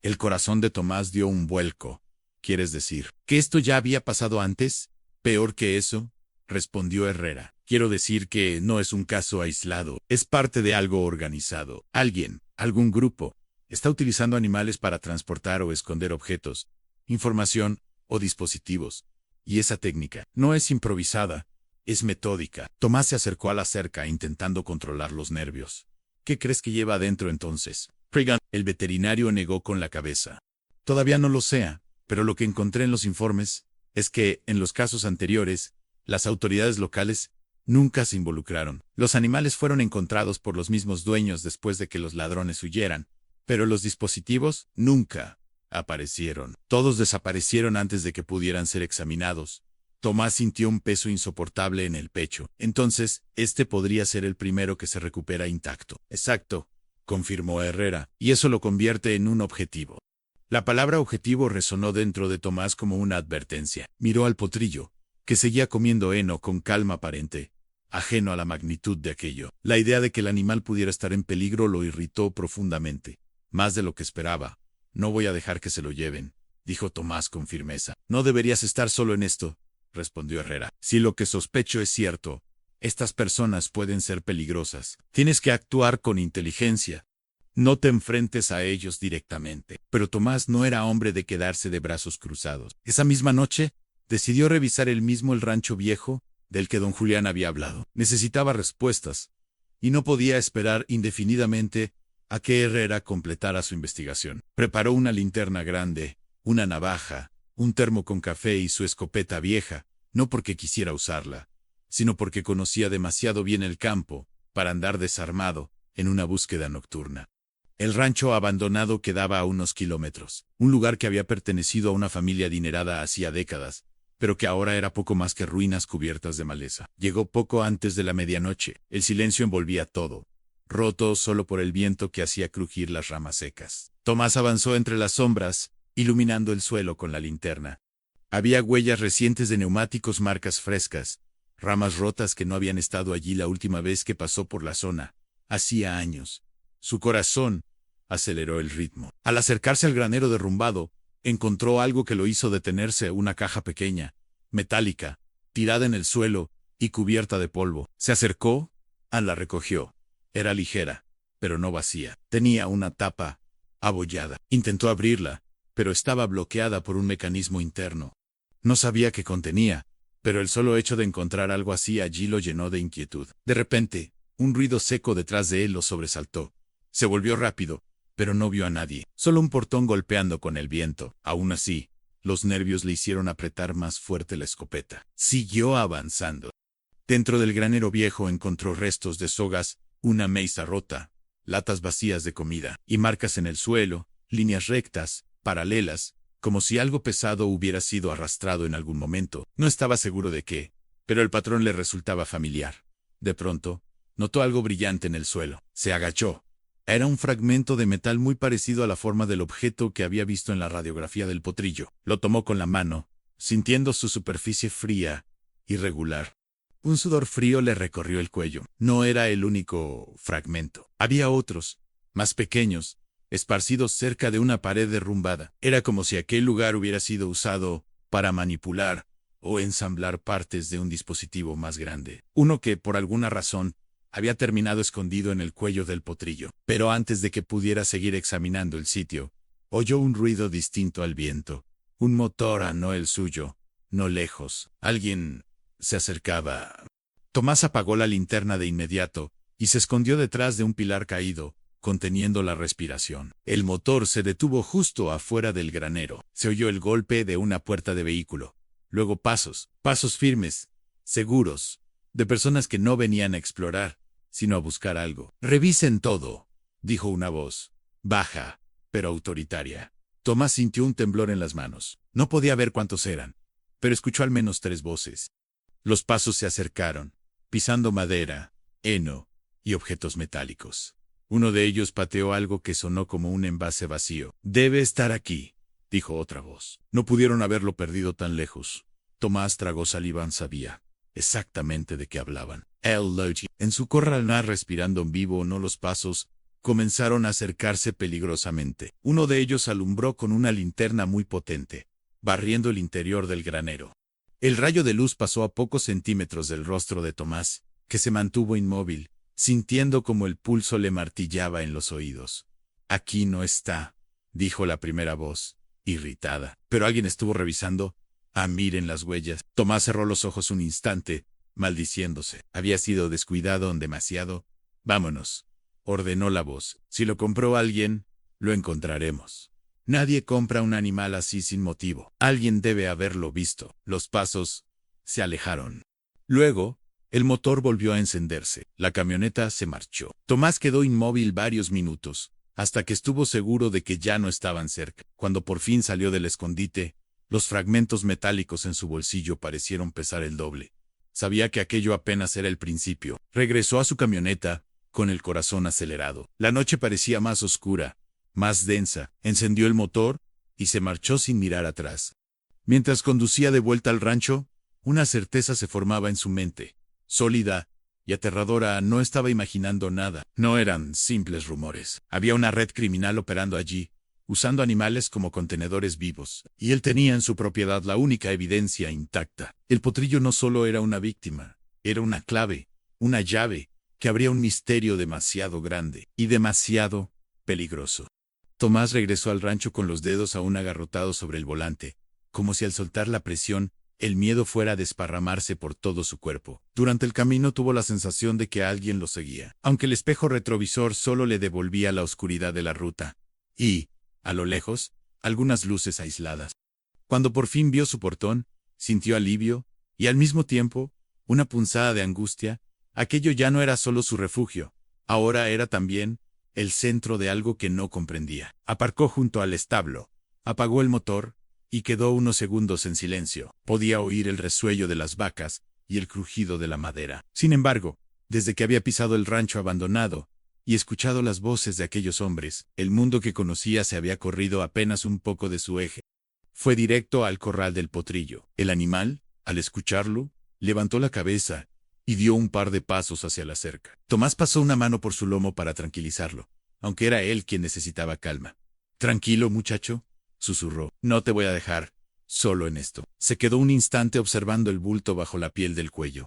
El corazón de Tomás dio un vuelco. ¿Quieres decir que esto ya había pasado antes? Peor que eso, respondió Herrera. Quiero decir que no es un caso aislado, es parte de algo organizado. Alguien, algún grupo, está utilizando animales para transportar o esconder objetos, información o dispositivos. Y esa técnica no es improvisada, es metódica. Tomás se acercó a la cerca intentando controlar los nervios. ¿Qué crees que lleva adentro entonces? Cregan, el veterinario negó con la cabeza. Todavía no lo sé, pero lo que encontré en los informes es que, en los casos anteriores, las autoridades locales nunca se involucraron. Los animales fueron encontrados por los mismos dueños después de que los ladrones huyeran, pero los dispositivos nunca aparecieron. Todos desaparecieron antes de que pudieran ser examinados. Tomás sintió un peso insoportable en el pecho. Entonces, este podría ser el primero que se recupera intacto. Exacto, confirmó Herrera, y eso lo convierte en un objetivo. La palabra objetivo resonó dentro de Tomás como una advertencia. Miró al potrillo, que seguía comiendo heno con calma aparente, ajeno a la magnitud de aquello. La idea de que el animal pudiera estar en peligro lo irritó profundamente, más de lo que esperaba. No voy a dejar que se lo lleven, dijo Tomás con firmeza. No deberías estar solo en esto, respondió Herrera. Si lo que sospecho es cierto, estas personas pueden ser peligrosas. Tienes que actuar con inteligencia. No te enfrentes a ellos directamente. Pero Tomás no era hombre de quedarse de brazos cruzados. Esa misma noche, decidió revisar él mismo el rancho viejo del que don Julián había hablado. Necesitaba respuestas, y no podía esperar indefinidamente a que Herrera completara su investigación. Preparó una linterna grande, una navaja, un termo con café y su escopeta vieja, no porque quisiera usarla, sino porque conocía demasiado bien el campo para andar desarmado en una búsqueda nocturna. El rancho abandonado quedaba a unos kilómetros, un lugar que había pertenecido a una familia adinerada hacía décadas, pero que ahora era poco más que ruinas cubiertas de maleza. Llegó poco antes de la medianoche. El silencio envolvía todo, roto solo por el viento que hacía crujir las ramas secas. Tomás avanzó entre las sombras, iluminando el suelo con la linterna. Había huellas recientes de neumáticos, marcas frescas, ramas rotas que no habían estado allí la última vez que pasó por la zona. Hacía años. Su corazón aceleró el ritmo. Al acercarse al granero derrumbado, encontró algo que lo hizo detenerse: una caja pequeña, metálica, tirada en el suelo y cubierta de polvo. Se acercó, la recogió. Era ligera, pero no vacía. Tenía una tapa abollada. Intentó abrirla, pero estaba bloqueada por un mecanismo interno. No sabía qué contenía, pero el solo hecho de encontrar algo así allí lo llenó de inquietud. De repente, un ruido seco detrás de él lo sobresaltó. Se volvió rápido, pero no vio a nadie. Solo un portón golpeando con el viento. Aún así, los nervios le hicieron apretar más fuerte la escopeta. Siguió avanzando. Dentro del granero viejo encontró restos de sogas, una mesa rota, latas vacías de comida, y marcas en el suelo, líneas rectas, paralelas, como si algo pesado hubiera sido arrastrado en algún momento. No estaba seguro de qué, pero el patrón le resultaba familiar. De pronto, notó algo brillante en el suelo. Se agachó. Era un fragmento de metal muy parecido a la forma del objeto que había visto en la radiografía del potrillo. Lo tomó con la mano, sintiendo su superficie fría, irregular. Un sudor frío le recorrió el cuello. No era el único fragmento. Había otros, más pequeños, esparcidos cerca de una pared derrumbada. Era como si aquel lugar hubiera sido usado para manipular o ensamblar partes de un dispositivo más grande. Uno que, por alguna razón, había terminado escondido en el cuello del potrillo. Pero antes de que pudiera seguir examinando el sitio, oyó un ruido distinto al viento. Un motor, no el suyo, no lejos. Alguien se acercaba. Tomás apagó la linterna de inmediato y se escondió detrás de un pilar caído, conteniendo la respiración. El motor se detuvo justo afuera del granero. Se oyó el golpe de una puerta de vehículo. Luego pasos firmes, seguros, de personas que no venían a explorar, sino a buscar algo. «Revisen todo», dijo una voz, baja, pero autoritaria. Tomás sintió un temblor en las manos. No podía ver cuántos eran, pero escuchó al menos 3 voces. Los pasos se acercaron, pisando madera, heno y objetos metálicos. Uno de ellos pateó algo que sonó como un envase vacío. «Debe estar aquí», dijo otra voz. No pudieron haberlo perdido tan lejos. Tomás tragó saliva, sabía exactamente de qué hablaban. El Logi, en su corral respirando en vivo, no los pasos comenzaron a acercarse peligrosamente. Uno de ellos alumbró con una linterna muy potente, barriendo el interior del granero. El rayo de luz pasó a pocos centímetros del rostro de Tomás, que se mantuvo inmóvil, sintiendo como el pulso le martillaba en los oídos. «Aquí no está», dijo la primera voz, irritada. «Pero alguien estuvo revisando. Miren las huellas». Tomás cerró los ojos un instante, maldiciéndose. Había sido descuidado demasiado. «Vámonos», ordenó la voz. «Si lo compró alguien, lo encontraremos. Nadie compra un animal así sin motivo. Alguien debe haberlo visto». Los pasos se alejaron. Luego, el motor volvió a encenderse. La camioneta se marchó. Tomás quedó inmóvil varios minutos, hasta que estuvo seguro de que ya no estaban cerca. Cuando por fin salió del escondite, los fragmentos metálicos en su bolsillo parecieron pesar el doble. Sabía que aquello apenas era el principio. Regresó a su camioneta, con el corazón acelerado. La noche parecía más oscura, más densa. Encendió el motor y se marchó sin mirar atrás. Mientras conducía de vuelta al rancho, una certeza se formaba en su mente, sólida y aterradora. No estaba imaginando nada. No eran simples rumores. Había una red criminal operando allí, usando animales como contenedores vivos, y él tenía en su propiedad la única evidencia intacta. El potrillo no solo era una víctima, era una clave, una llave, que abría un misterio demasiado grande y demasiado peligroso. Tomás regresó al rancho con los dedos aún agarrotados sobre el volante, como si al soltar la presión, el miedo fuera a desparramarse por todo su cuerpo. Durante el camino tuvo la sensación de que alguien lo seguía, aunque el espejo retrovisor solo le devolvía la oscuridad de la ruta. Y, a lo lejos, algunas luces aisladas. Cuando por fin vio su portón, sintió alivio, y al mismo tiempo, una punzada de angustia. Aquello ya no era solo su refugio, ahora era también el centro de algo que no comprendía. Aparcó junto al establo, apagó el motor, y quedó unos segundos en silencio. Podía oír el resuello de las vacas y el crujido de la madera. Sin embargo, desde que había pisado el rancho abandonado y escuchado las voces de aquellos hombres, el mundo que conocía se había corrido apenas un poco de su eje. Fue directo al corral del potrillo. El animal, al escucharlo, levantó la cabeza y dio un par de pasos hacia la cerca. Tomás pasó una mano por su lomo para tranquilizarlo, aunque era él quien necesitaba calma. «Tranquilo, muchacho», susurró. «No te voy a dejar solo en esto». Se quedó un instante observando el bulto bajo la piel del cuello.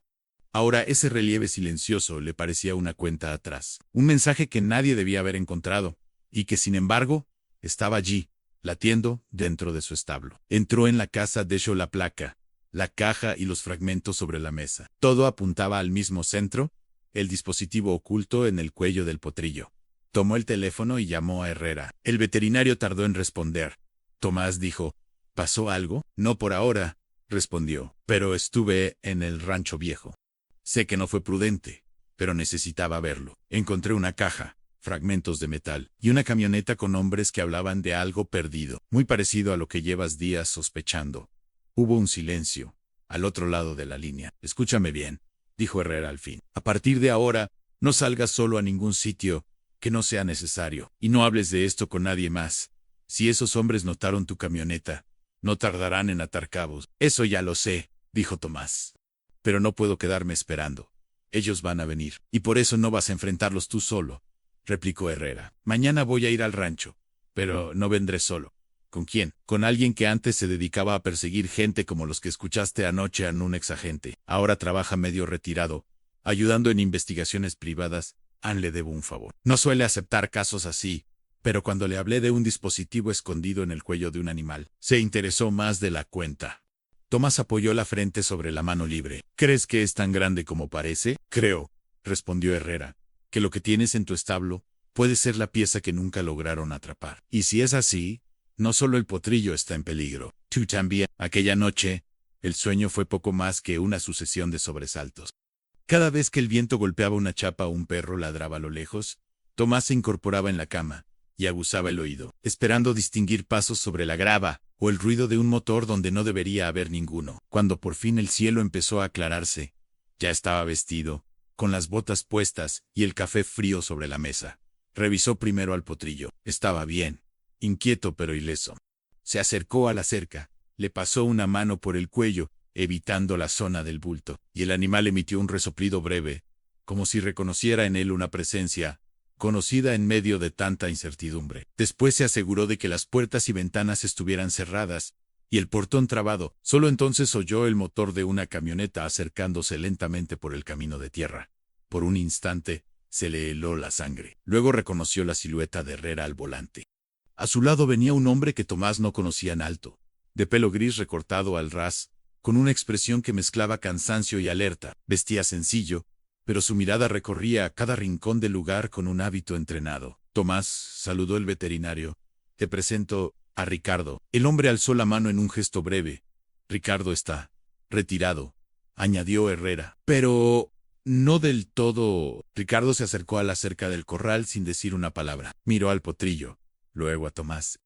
Ahora ese relieve silencioso le parecía una cuenta atrás. Un mensaje que nadie debía haber encontrado, y que sin embargo, estaba allí, latiendo dentro de su establo. Entró en la casa, dejó la placa, la caja y los fragmentos sobre la mesa. Todo apuntaba al mismo centro, el dispositivo oculto en el cuello del potrillo. Tomó el teléfono y llamó a Herrera. El veterinario tardó en responder. Tomás dijo: «¿Pasó algo?» «No por ahora», respondió, «pero estuve en el rancho viejo. Sé que no fue prudente, pero necesitaba verlo. Encontré una caja, fragmentos de metal, y una camioneta con hombres que hablaban de algo perdido, muy parecido a lo que llevas días sospechando». Hubo un silencio, al otro lado de la línea. «Escúchame bien», dijo Herrera al fin. «A partir de ahora, no salgas solo a ningún sitio que no sea necesario, y no hables de esto con nadie más. Si esos hombres notaron tu camioneta, no tardarán en atar cabos». «Eso ya lo sé», dijo Tomás. «Pero no puedo quedarme esperando. Ellos van a venir, y por eso no vas a enfrentarlos tú solo», replicó Herrera. «Mañana voy a ir al rancho, pero no vendré solo». «¿Con quién?» «Con alguien que antes se dedicaba a perseguir gente como los que escuchaste anoche en un exagente. Ahora trabaja medio retirado, ayudando en investigaciones privadas. Le debo un favor. No suele aceptar casos así, pero cuando le hablé de un dispositivo escondido en el cuello de un animal, se interesó más de la cuenta». Tomás apoyó la frente sobre la mano libre. «¿Crees que es tan grande como parece?» «Creo», respondió Herrera, «que lo que tienes en tu establo Puede ser la pieza que nunca lograron atrapar. Y si es así, no solo el potrillo está en peligro, tú también. Aquella noche, el sueño fue poco más que una sucesión de sobresaltos. Cada vez que el viento golpeaba una chapa o un perro ladraba a lo lejos, Tomás se incorporaba en la cama y aguzaba el oído, esperando distinguir pasos sobre la grava o el ruido de un motor donde no debería haber ninguno. Cuando por fin el cielo empezó a aclararse, ya estaba vestido, con las botas puestas y el café frío sobre la mesa. Revisó primero al potrillo. Estaba bien, inquieto pero ileso. Se acercó a la cerca, le pasó una mano por el cuello, evitando la zona del bulto, y el animal emitió un resoplido breve, como si reconociera en él una presencia conocida en medio de tanta incertidumbre. Después se aseguró de que las puertas y ventanas estuvieran cerradas y el portón trabado. Solo entonces oyó el motor de una camioneta acercándose lentamente por el camino de tierra. Por un instante, se le heló la sangre. Luego reconoció la silueta de Herrera al volante. A su lado venía un hombre que Tomás no conocía en alto, de pelo gris recortado al ras, con una expresión que mezclaba cansancio y alerta. Vestía sencillo, pero su mirada recorría cada rincón del lugar con un hábito entrenado. Tomás, saludó el veterinario. Te presento a Ricardo. El hombre alzó la mano en un gesto breve. Ricardo está retirado, añadió Herrera. Pero no del todo. Ricardo se acercó a la cerca del corral sin decir una palabra. Miró al potrillo, luego a Tomás.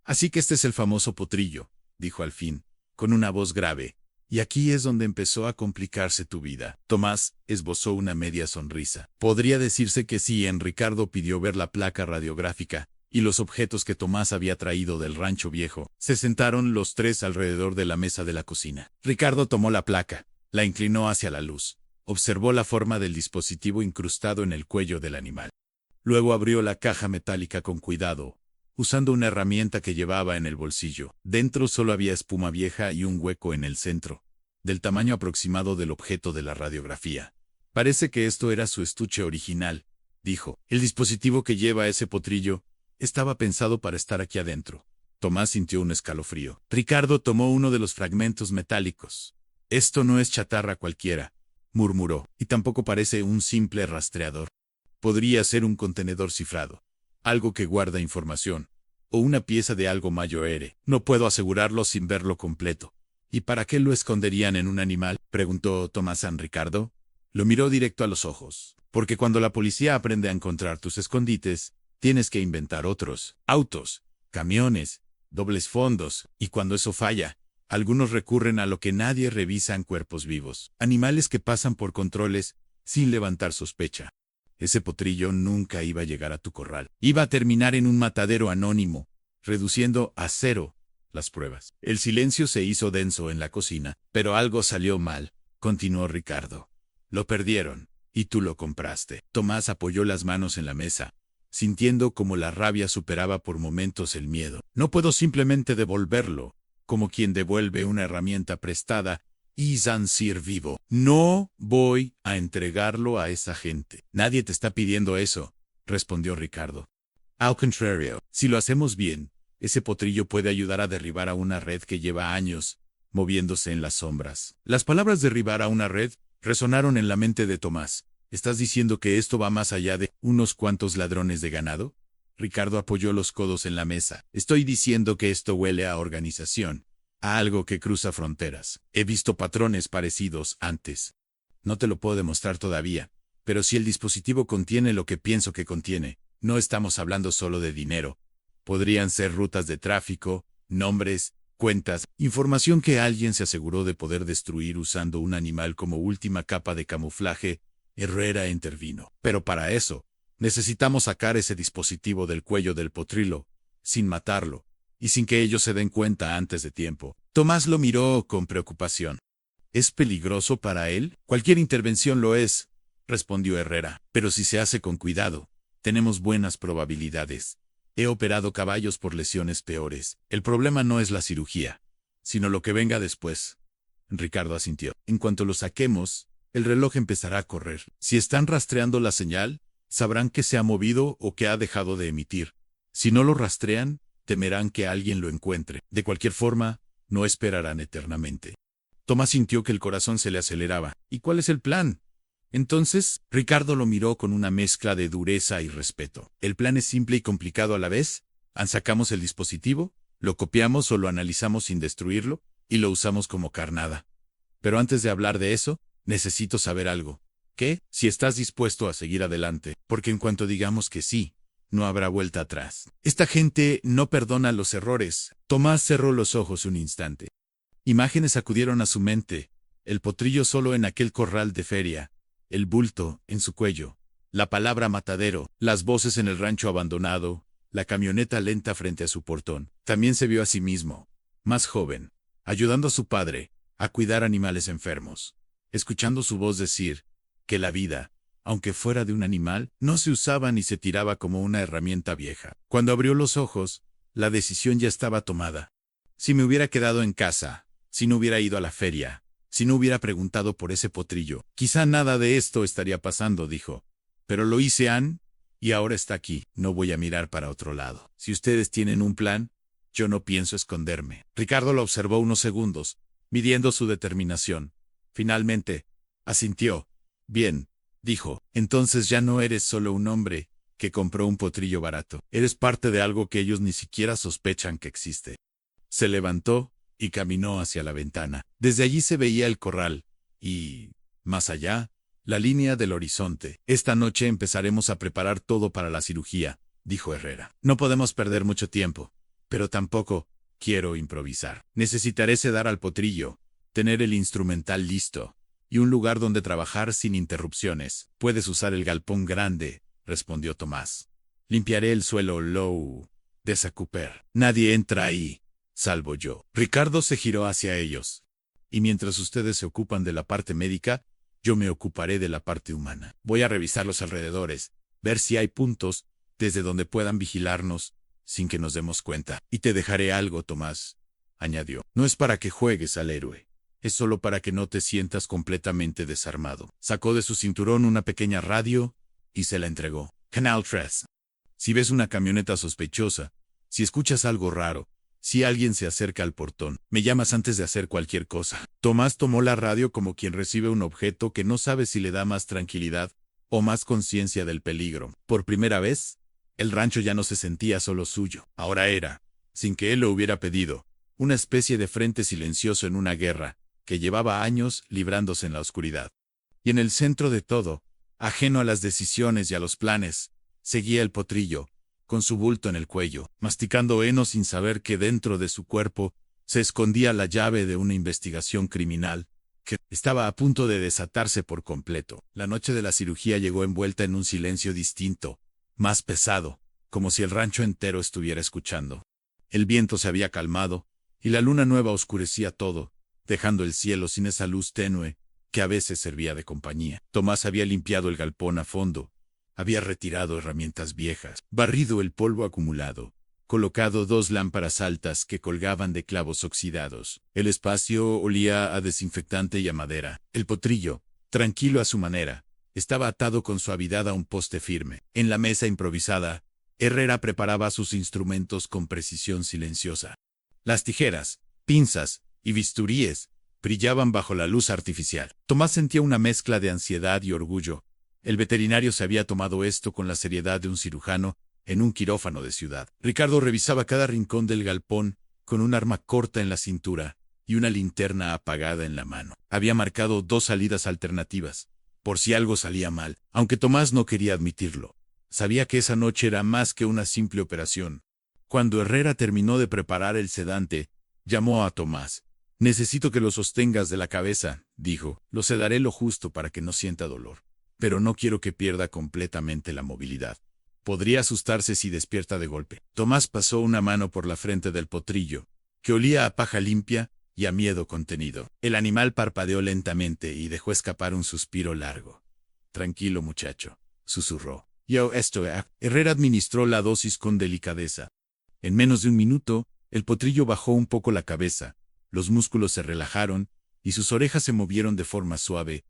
Así que este es el famoso potrillo, dijo al fin, con una voz grave. Y aquí es donde empezó a complicarse tu vida. Tomás esbozó una media sonrisa. Podría decirse que sí. Ricardo pidió ver la placa radiográfica y los objetos que Tomás había traído del rancho viejo. Se sentaron los tres alrededor de la mesa de la cocina. Ricardo tomó la placa, la inclinó hacia la luz, observó la forma del dispositivo incrustado en el cuello del animal. Luego abrió la caja metálica con cuidado, usando una herramienta que llevaba en el bolsillo. Dentro solo había espuma vieja y un hueco en el centro, del tamaño aproximado del objeto de la radiografía. Parece que esto era su estuche original, dijo. El dispositivo que lleva ese potrillo estaba pensado para estar aquí adentro. Tomás sintió un escalofrío. Ricardo tomó uno de los fragmentos metálicos. Esto no es chatarra cualquiera, murmuró, y tampoco parece un simple rastreador. Podría ser un contenedor cifrado, algo que guarda información, o una pieza de algo mayor. No puedo asegurarlo sin verlo completo. ¿Y para qué lo esconderían en un animal?, preguntó Tomás a Ricardo. Lo miró directo a los ojos. Porque cuando la policía aprende a encontrar tus escondites, tienes que inventar otros. Autos, camiones, dobles fondos, y cuando eso falla, algunos recurren a lo que nadie revisa en cuerpos vivos. Animales que pasan por controles sin levantar sospecha. Ese potrillo nunca iba a llegar a tu corral. Iba a terminar en un matadero anónimo, reduciendo a cero las pruebas. El silencio se hizo denso en la cocina. Pero algo salió mal, continuó Ricardo. Lo perdieron, y tú lo compraste. Tomás apoyó las manos en la mesa, sintiendo como la rabia superaba por momentos el miedo. No puedo simplemente devolverlo, como quien devuelve una herramienta prestada y zancir vivo. No voy a entregarlo a esa gente. Nadie te está pidiendo eso, respondió Ricardo. Al contrario, si lo hacemos bien, ese potrillo puede ayudar a derribar a una red que lleva años moviéndose en las sombras. Las palabras derribar a una red resonaron en la mente de Tomás. ¿Estás diciendo que esto va más allá de unos cuantos ladrones de ganado? Ricardo apoyó los codos en la mesa. Estoy diciendo que esto huele a organización, a algo que cruza fronteras. He visto patrones parecidos antes. No te lo puedo demostrar todavía, pero si el dispositivo contiene lo que pienso que contiene, no estamos hablando solo de dinero. Podrían ser rutas de tráfico, nombres, cuentas, información que alguien se aseguró de poder destruir usando un animal como última capa de camuflaje. Herrera intervino. Pero para eso, necesitamos sacar ese dispositivo del cuello del potrillo, sin matarlo, y sin que ellos se den cuenta antes de tiempo. Tomás lo miró con preocupación. ¿Es peligroso para él? Cualquier intervención lo es, respondió Herrera. Pero si se hace con cuidado, tenemos buenas probabilidades. He operado caballos por lesiones peores. El problema no es la cirugía, sino lo que venga después. Ricardo asintió. En cuanto lo saquemos, el reloj empezará a correr. Si están rastreando la señal, sabrán que se ha movido o que ha dejado de emitir. Si no lo rastrean, temerán que alguien lo encuentre. De cualquier forma, no esperarán eternamente. Tomás sintió que el corazón se le aceleraba. ¿Y cuál es el plan?, Entonces, Ricardo lo miró con una mezcla de dureza y respeto. ¿El plan es simple y complicado a la vez? Sacamos el dispositivo, lo copiamos o lo analizamos sin destruirlo, y lo usamos como carnada. Pero antes de hablar de eso, necesito saber algo. ¿Qué? Si estás dispuesto a seguir adelante, porque en cuanto digamos que sí, no habrá vuelta atrás. Esta gente no perdona los errores. Tomás cerró los ojos un instante. Imágenes acudieron a su mente. El potrillo solo en aquel corral de feria. El bulto en su cuello. La palabra matadero. Las voces en el rancho abandonado. La camioneta lenta frente a su portón. También se vio a sí mismo, más joven, ayudando a su padre a cuidar animales enfermos. Escuchando su voz decir que la vida, aunque fuera de un animal, no se usaba ni se tiraba como una herramienta vieja. Cuando abrió los ojos, la decisión ya estaba tomada. Si me hubiera quedado en casa, si no hubiera ido a la feria, si no hubiera preguntado por ese potrillo, quizá nada de esto estaría pasando, dijo. Pero lo hice, Ann, y ahora está aquí. No voy a mirar para otro lado. Si ustedes tienen un plan, yo no pienso esconderme. Ricardo lo observó unos segundos, midiendo su determinación. Finalmente, asintió. Bien, dijo. Entonces ya no eres solo un hombre que compró un potrillo barato. Eres parte de algo que ellos ni siquiera sospechan que existe. Se levantó y caminó hacia la ventana. Desde allí se veía el corral y, más allá, la línea del horizonte. Esta noche empezaremos a preparar todo para la cirugía, dijo Herrera. No podemos perder mucho tiempo, pero tampoco quiero improvisar. Necesitaré sedar al potrillo, tener el instrumental listo y un lugar donde trabajar sin interrupciones. Puedes usar el galpón grande, respondió Tomás. Limpiaré el suelo low de Cooper. Nadie entra ahí, salvo yo. Ricardo se giró hacia ellos. Y mientras ustedes se ocupan de la parte médica, yo me ocuparé de la parte humana. Voy a revisar los alrededores, ver si hay puntos desde donde puedan vigilarnos sin que nos demos cuenta. Y te dejaré algo, Tomás, añadió. No es para que juegues al héroe. Es solo para que no te sientas completamente desarmado. Sacó de su cinturón una pequeña radio y se la entregó. Canal 3. Si ves una camioneta sospechosa, si escuchas algo raro, si alguien se acerca al portón, me llamas antes de hacer cualquier cosa. Tomás tomó la radio como quien recibe un objeto que no sabe si le da más tranquilidad o más conciencia del peligro. Por primera vez, el rancho ya no se sentía solo suyo. Ahora era, sin que él lo hubiera pedido, una especie de frente silencioso en una guerra que llevaba años librándose en la oscuridad. Y en el centro de todo, ajeno a las decisiones y a los planes, seguía el potrillo, con su bulto en el cuello, masticando heno sin saber que dentro de su cuerpo se escondía la llave de una investigación criminal que estaba a punto de desatarse por completo. La noche de la cirugía llegó envuelta en un silencio distinto, más pesado, como si el rancho entero estuviera escuchando. El viento se había calmado, y la luna nueva oscurecía todo, dejando el cielo sin esa luz tenue que a veces servía de compañía. Tomás había limpiado el galpón a fondo, había retirado herramientas viejas, barrido el polvo acumulado, colocado 2 lámparas altas que colgaban de clavos oxidados. El espacio olía a desinfectante y a madera. El potrillo, tranquilo a su manera, estaba atado con suavidad a un poste firme. En la mesa improvisada, Herrera preparaba sus instrumentos con precisión silenciosa. Las tijeras, pinzas y bisturíes brillaban bajo la luz artificial. Tomás sentía una mezcla de ansiedad y orgullo. El veterinario se había tomado esto con la seriedad de un cirujano en un quirófano de ciudad. Ricardo revisaba cada rincón del galpón con un arma corta en la cintura y una linterna apagada en la mano. Había marcado 2 salidas alternativas, por si algo salía mal, aunque Tomás no quería admitirlo. Sabía que esa noche era más que una simple operación. Cuando Herrera terminó de preparar el sedante, llamó a Tomás. «Necesito que lo sostengas de la cabeza», dijo. «Lo sedaré lo justo para que no sienta dolor. Pero no quiero que pierda completamente la movilidad. Podría asustarse si despierta de golpe». Tomás pasó una mano por la frente del potrillo, que olía a paja limpia y a miedo contenido. El animal parpadeó lentamente y dejó escapar un suspiro largo. «Tranquilo, muchacho», susurró. «Yo estoy». Herrera administró la dosis con delicadeza. En menos de un minuto, el potrillo bajó un poco la cabeza, los músculos se relajaron y sus orejas se movieron de forma suave,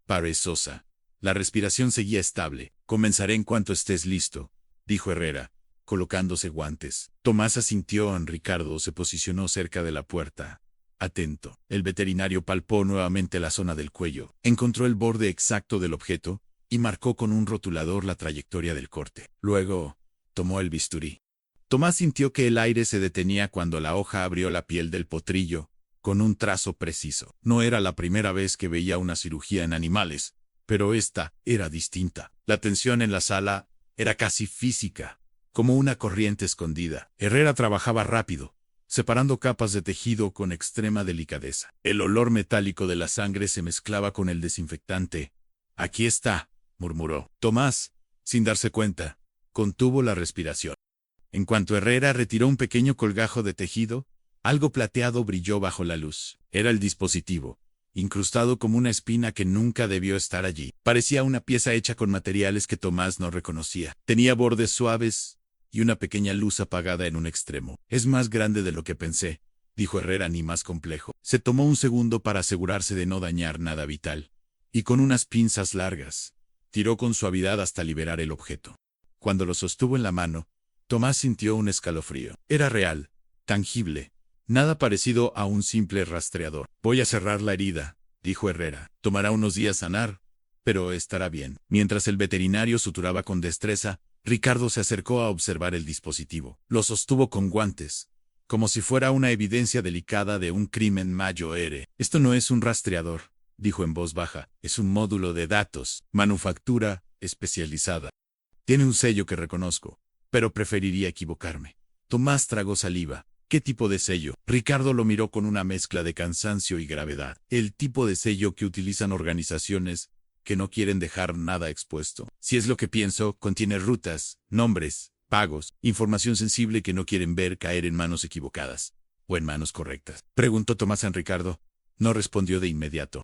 perezosa. La respiración seguía estable. «Comenzaré en cuanto estés listo», dijo Herrera, colocándose guantes. Tomás asintió. Ricardo se posicionó cerca de la puerta, atento. El veterinario palpó nuevamente la zona del cuello, encontró el borde exacto del objeto y marcó con un rotulador la trayectoria del corte. Luego, tomó el bisturí. Tomás sintió que el aire se detenía cuando la hoja abrió la piel del potrillo, con un trazo preciso. No era la primera vez que veía una cirugía en animales, pero esta era distinta. La tensión en la sala era casi física, como una corriente escondida. Herrera trabajaba rápido, separando capas de tejido con extrema delicadeza. El olor metálico de la sangre se mezclaba con el desinfectante. «Aquí está», murmuró. Tomás, sin darse cuenta, contuvo la respiración. En cuanto Herrera retiró un pequeño colgajo de tejido, algo plateado brilló bajo la luz. Era el dispositivo, incrustado como una espina que nunca debió estar allí. Parecía una pieza hecha con materiales que Tomás no reconocía. Tenía bordes suaves y una pequeña luz apagada en un extremo. «Es más grande de lo que pensé», dijo Herrera, «ni más complejo». Se tomó un segundo para asegurarse de no dañar nada vital, y con unas pinzas largas, tiró con suavidad hasta liberar el objeto. Cuando lo sostuvo en la mano, Tomás sintió un escalofrío. Era real, tangible, nada parecido a un simple rastreador. «Voy a cerrar la herida», dijo Herrera. «Tomará unos días sanar, pero estará bien». Mientras el veterinario suturaba con destreza, Ricardo se acercó a observar el dispositivo. Lo sostuvo con guantes, como si fuera una evidencia delicada de un crimen mayor. «Esto no es un rastreador», dijo en voz baja. «Es un módulo de datos, manufactura especializada. Tiene un sello que reconozco, pero preferiría equivocarme». Tomás tragó saliva. «¿Qué tipo de sello?». Ricardo lo miró con una mezcla de cansancio y gravedad. «El tipo de sello que utilizan organizaciones que no quieren dejar nada expuesto. Si es lo que pienso, contiene rutas, nombres, pagos, información sensible que no quieren ver caer en manos equivocadas. ¿O en manos correctas?», preguntó Tomás a Ricardo. No respondió de inmediato.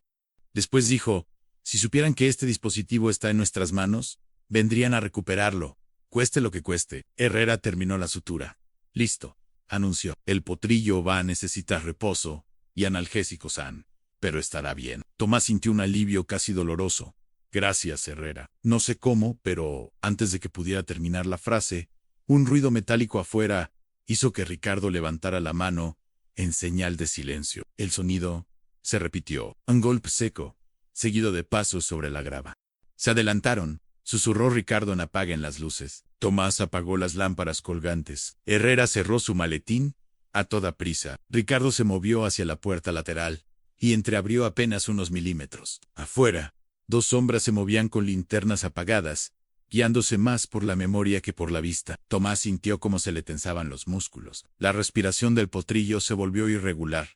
Después dijo: «Si supieran que este dispositivo está en nuestras manos, vendrían a recuperarlo, cueste lo que cueste». Herrera terminó la sutura. «Listo», anunció. «El potrillo va a necesitar reposo y analgésicos han, pero estará bien». Tomás sintió un alivio casi doloroso. «Gracias, Herrera». No sé cómo, pero antes de que pudiera terminar la frase, un ruido metálico afuera hizo que Ricardo levantara la mano en señal de silencio. El sonido se repitió, un golpe seco, seguido de pasos sobre la grava. «Se adelantaron», susurró Ricardo en «apaguen las luces». Tomás apagó las lámparas colgantes. Herrera cerró su maletín a toda prisa. Ricardo se movió hacia la puerta lateral y entreabrió apenas unos milímetros. Afuera, dos sombras se movían con linternas apagadas, guiándose más por la memoria que por la vista. Tomás sintió cómo se le tensaban los músculos. La respiración del potrillo se volvió irregular,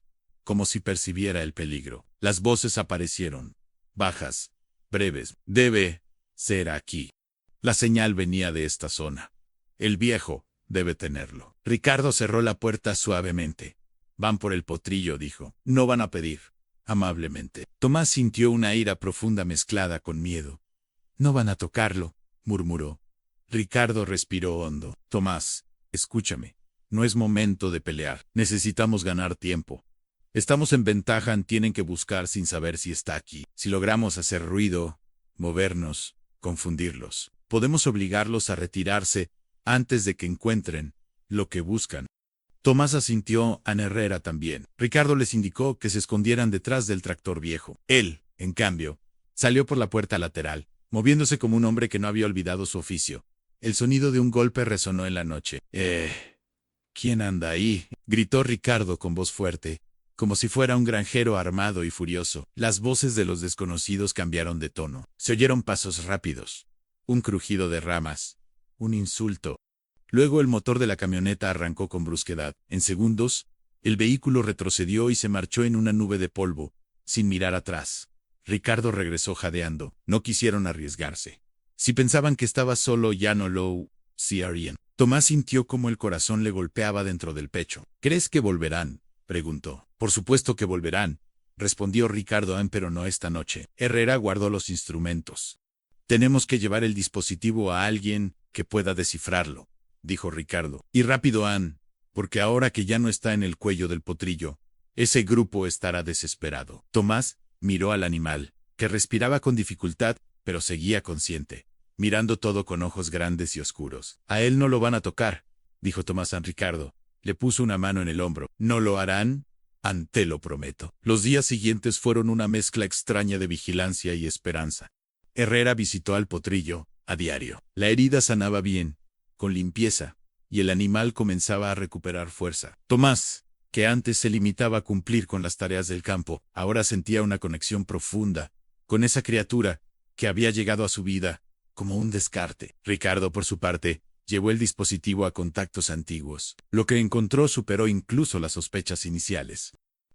como si percibiera el peligro. Las voces aparecieron, bajas, breves. «Debe ser aquí. La señal venía de esta zona. El viejo debe tenerlo». Ricardo cerró la puerta suavemente. «Van por el potrillo», dijo. «No van a pedir». Amablemente. Tomás sintió una ira profunda mezclada con miedo. «No van a tocarlo», murmuró. Ricardo respiró hondo. «Tomás, escúchame. No es momento de pelear. Necesitamos ganar tiempo. Estamos en ventaja, tienen que buscar sin saber si está aquí. Si logramos hacer ruido, movernos, confundirlos, podemos obligarlos a retirarse antes de que encuentren lo que buscan». Tomás asintió, a Herrera también. Ricardo les indicó que se escondieran detrás del tractor viejo. Él, en cambio, salió por la puerta lateral, moviéndose como un hombre que no había olvidado su oficio. El sonido de un golpe resonó en la noche. «¿Quién anda ahí?», gritó Ricardo con voz fuerte, como si fuera un granjero armado y furioso. Las voces de los desconocidos cambiaron de tono. Se oyeron pasos rápidos, un crujido de ramas, un insulto. Luego el motor de la camioneta arrancó con brusquedad. En segundos, el vehículo retrocedió y se marchó en una nube de polvo, sin mirar atrás. Ricardo regresó jadeando. No quisieron arriesgarse. Si pensaban que estaba solo, ya no lo harían. Tomás sintió como el corazón le golpeaba dentro del pecho. «¿Crees que volverán?», preguntó. «Por supuesto que volverán», respondió Ricardo, «pero no esta noche». Herrera guardó los instrumentos. «Tenemos que llevar el dispositivo a alguien que pueda descifrarlo», dijo Ricardo. «Y rápido, porque ahora que ya no está en el cuello del potrillo, ese grupo estará desesperado». Tomás miró al animal, que respiraba con dificultad, pero seguía consciente, mirando todo con ojos grandes y oscuros. «A él no lo van a tocar», dijo Tomás a Ricardo. Le puso una mano en el hombro. «¿No lo harán?», Te lo prometo. Los días siguientes fueron una mezcla extraña de vigilancia y esperanza. Herrera visitó al potrillo, a diario. La herida sanaba bien, con limpieza, y el animal comenzaba a recuperar fuerza. Tomás, que antes se limitaba a cumplir con las tareas del campo, ahora sentía una conexión profunda con esa criatura que había llegado a su vida como un descarte. Ricardo, por su parte, llevó el dispositivo a contactos antiguos. Lo que encontró superó incluso las sospechas iniciales.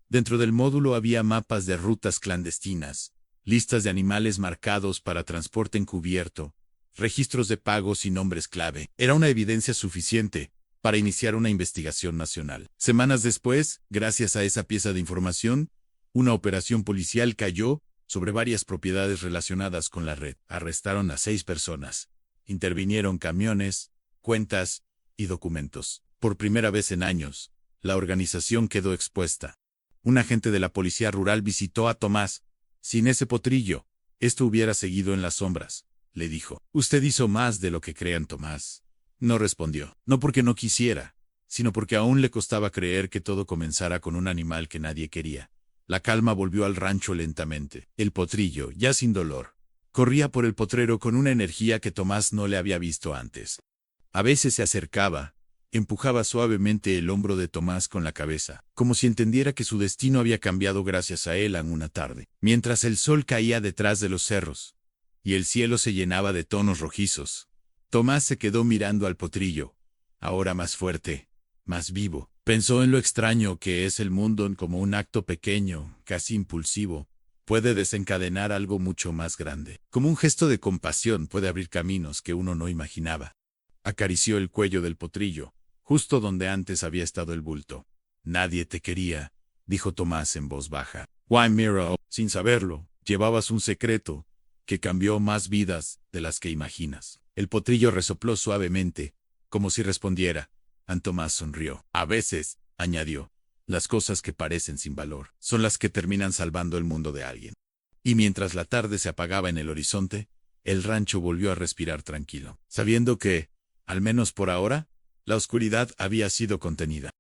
Dentro del módulo había mapas de rutas clandestinas, listas de animales marcados para transporte encubierto, registros de pagos y nombres clave. Era una evidencia suficiente para iniciar una investigación nacional. Semanas después, gracias a esa pieza de información, una operación policial cayó sobre varias propiedades relacionadas con la red. Arrestaron a 6 personas. Intervinieron camiones, cuentas y documentos. Por primera vez en años, la organización quedó expuesta. Un agente de la policía rural visitó a Tomás. Sin ese potrillo, esto hubiera seguido en las sombras, le dijo. Usted hizo más de lo que crean, Tomás. No respondió. No porque no quisiera, sino porque aún le costaba creer que todo comenzara con un animal que nadie quería. La calma volvió al rancho lentamente. El potrillo, ya sin dolor, corría por el potrero con una energía que Tomás no le había visto antes. A veces se acercaba, empujaba suavemente el hombro de Tomás con la cabeza, como si entendiera que su destino había cambiado gracias a él en una tarde. Mientras el sol caía detrás de los cerros, y el cielo se llenaba de tonos rojizos, Tomás se quedó mirando al potrillo, ahora más fuerte, más vivo. Pensó en lo extraño que es el mundo, en cómo un acto pequeño, casi impulsivo, puede desencadenar algo mucho más grande. Como un gesto de compasión puede abrir caminos que uno no imaginaba. Acarició el cuello del potrillo, justo donde antes había estado el bulto. Nadie te quería, dijo Tomás en voz baja. Why, Miro, sin saberlo, llevabas un secreto que cambió más vidas de las que imaginas. El potrillo resopló suavemente, como si respondiera. Tomás sonrió. A veces, añadió, las cosas que parecen sin valor son las que terminan salvando el mundo de alguien. Y mientras la tarde se apagaba en el horizonte, el rancho volvió a respirar tranquilo, sabiendo que, al menos por ahora, la oscuridad había sido contenida.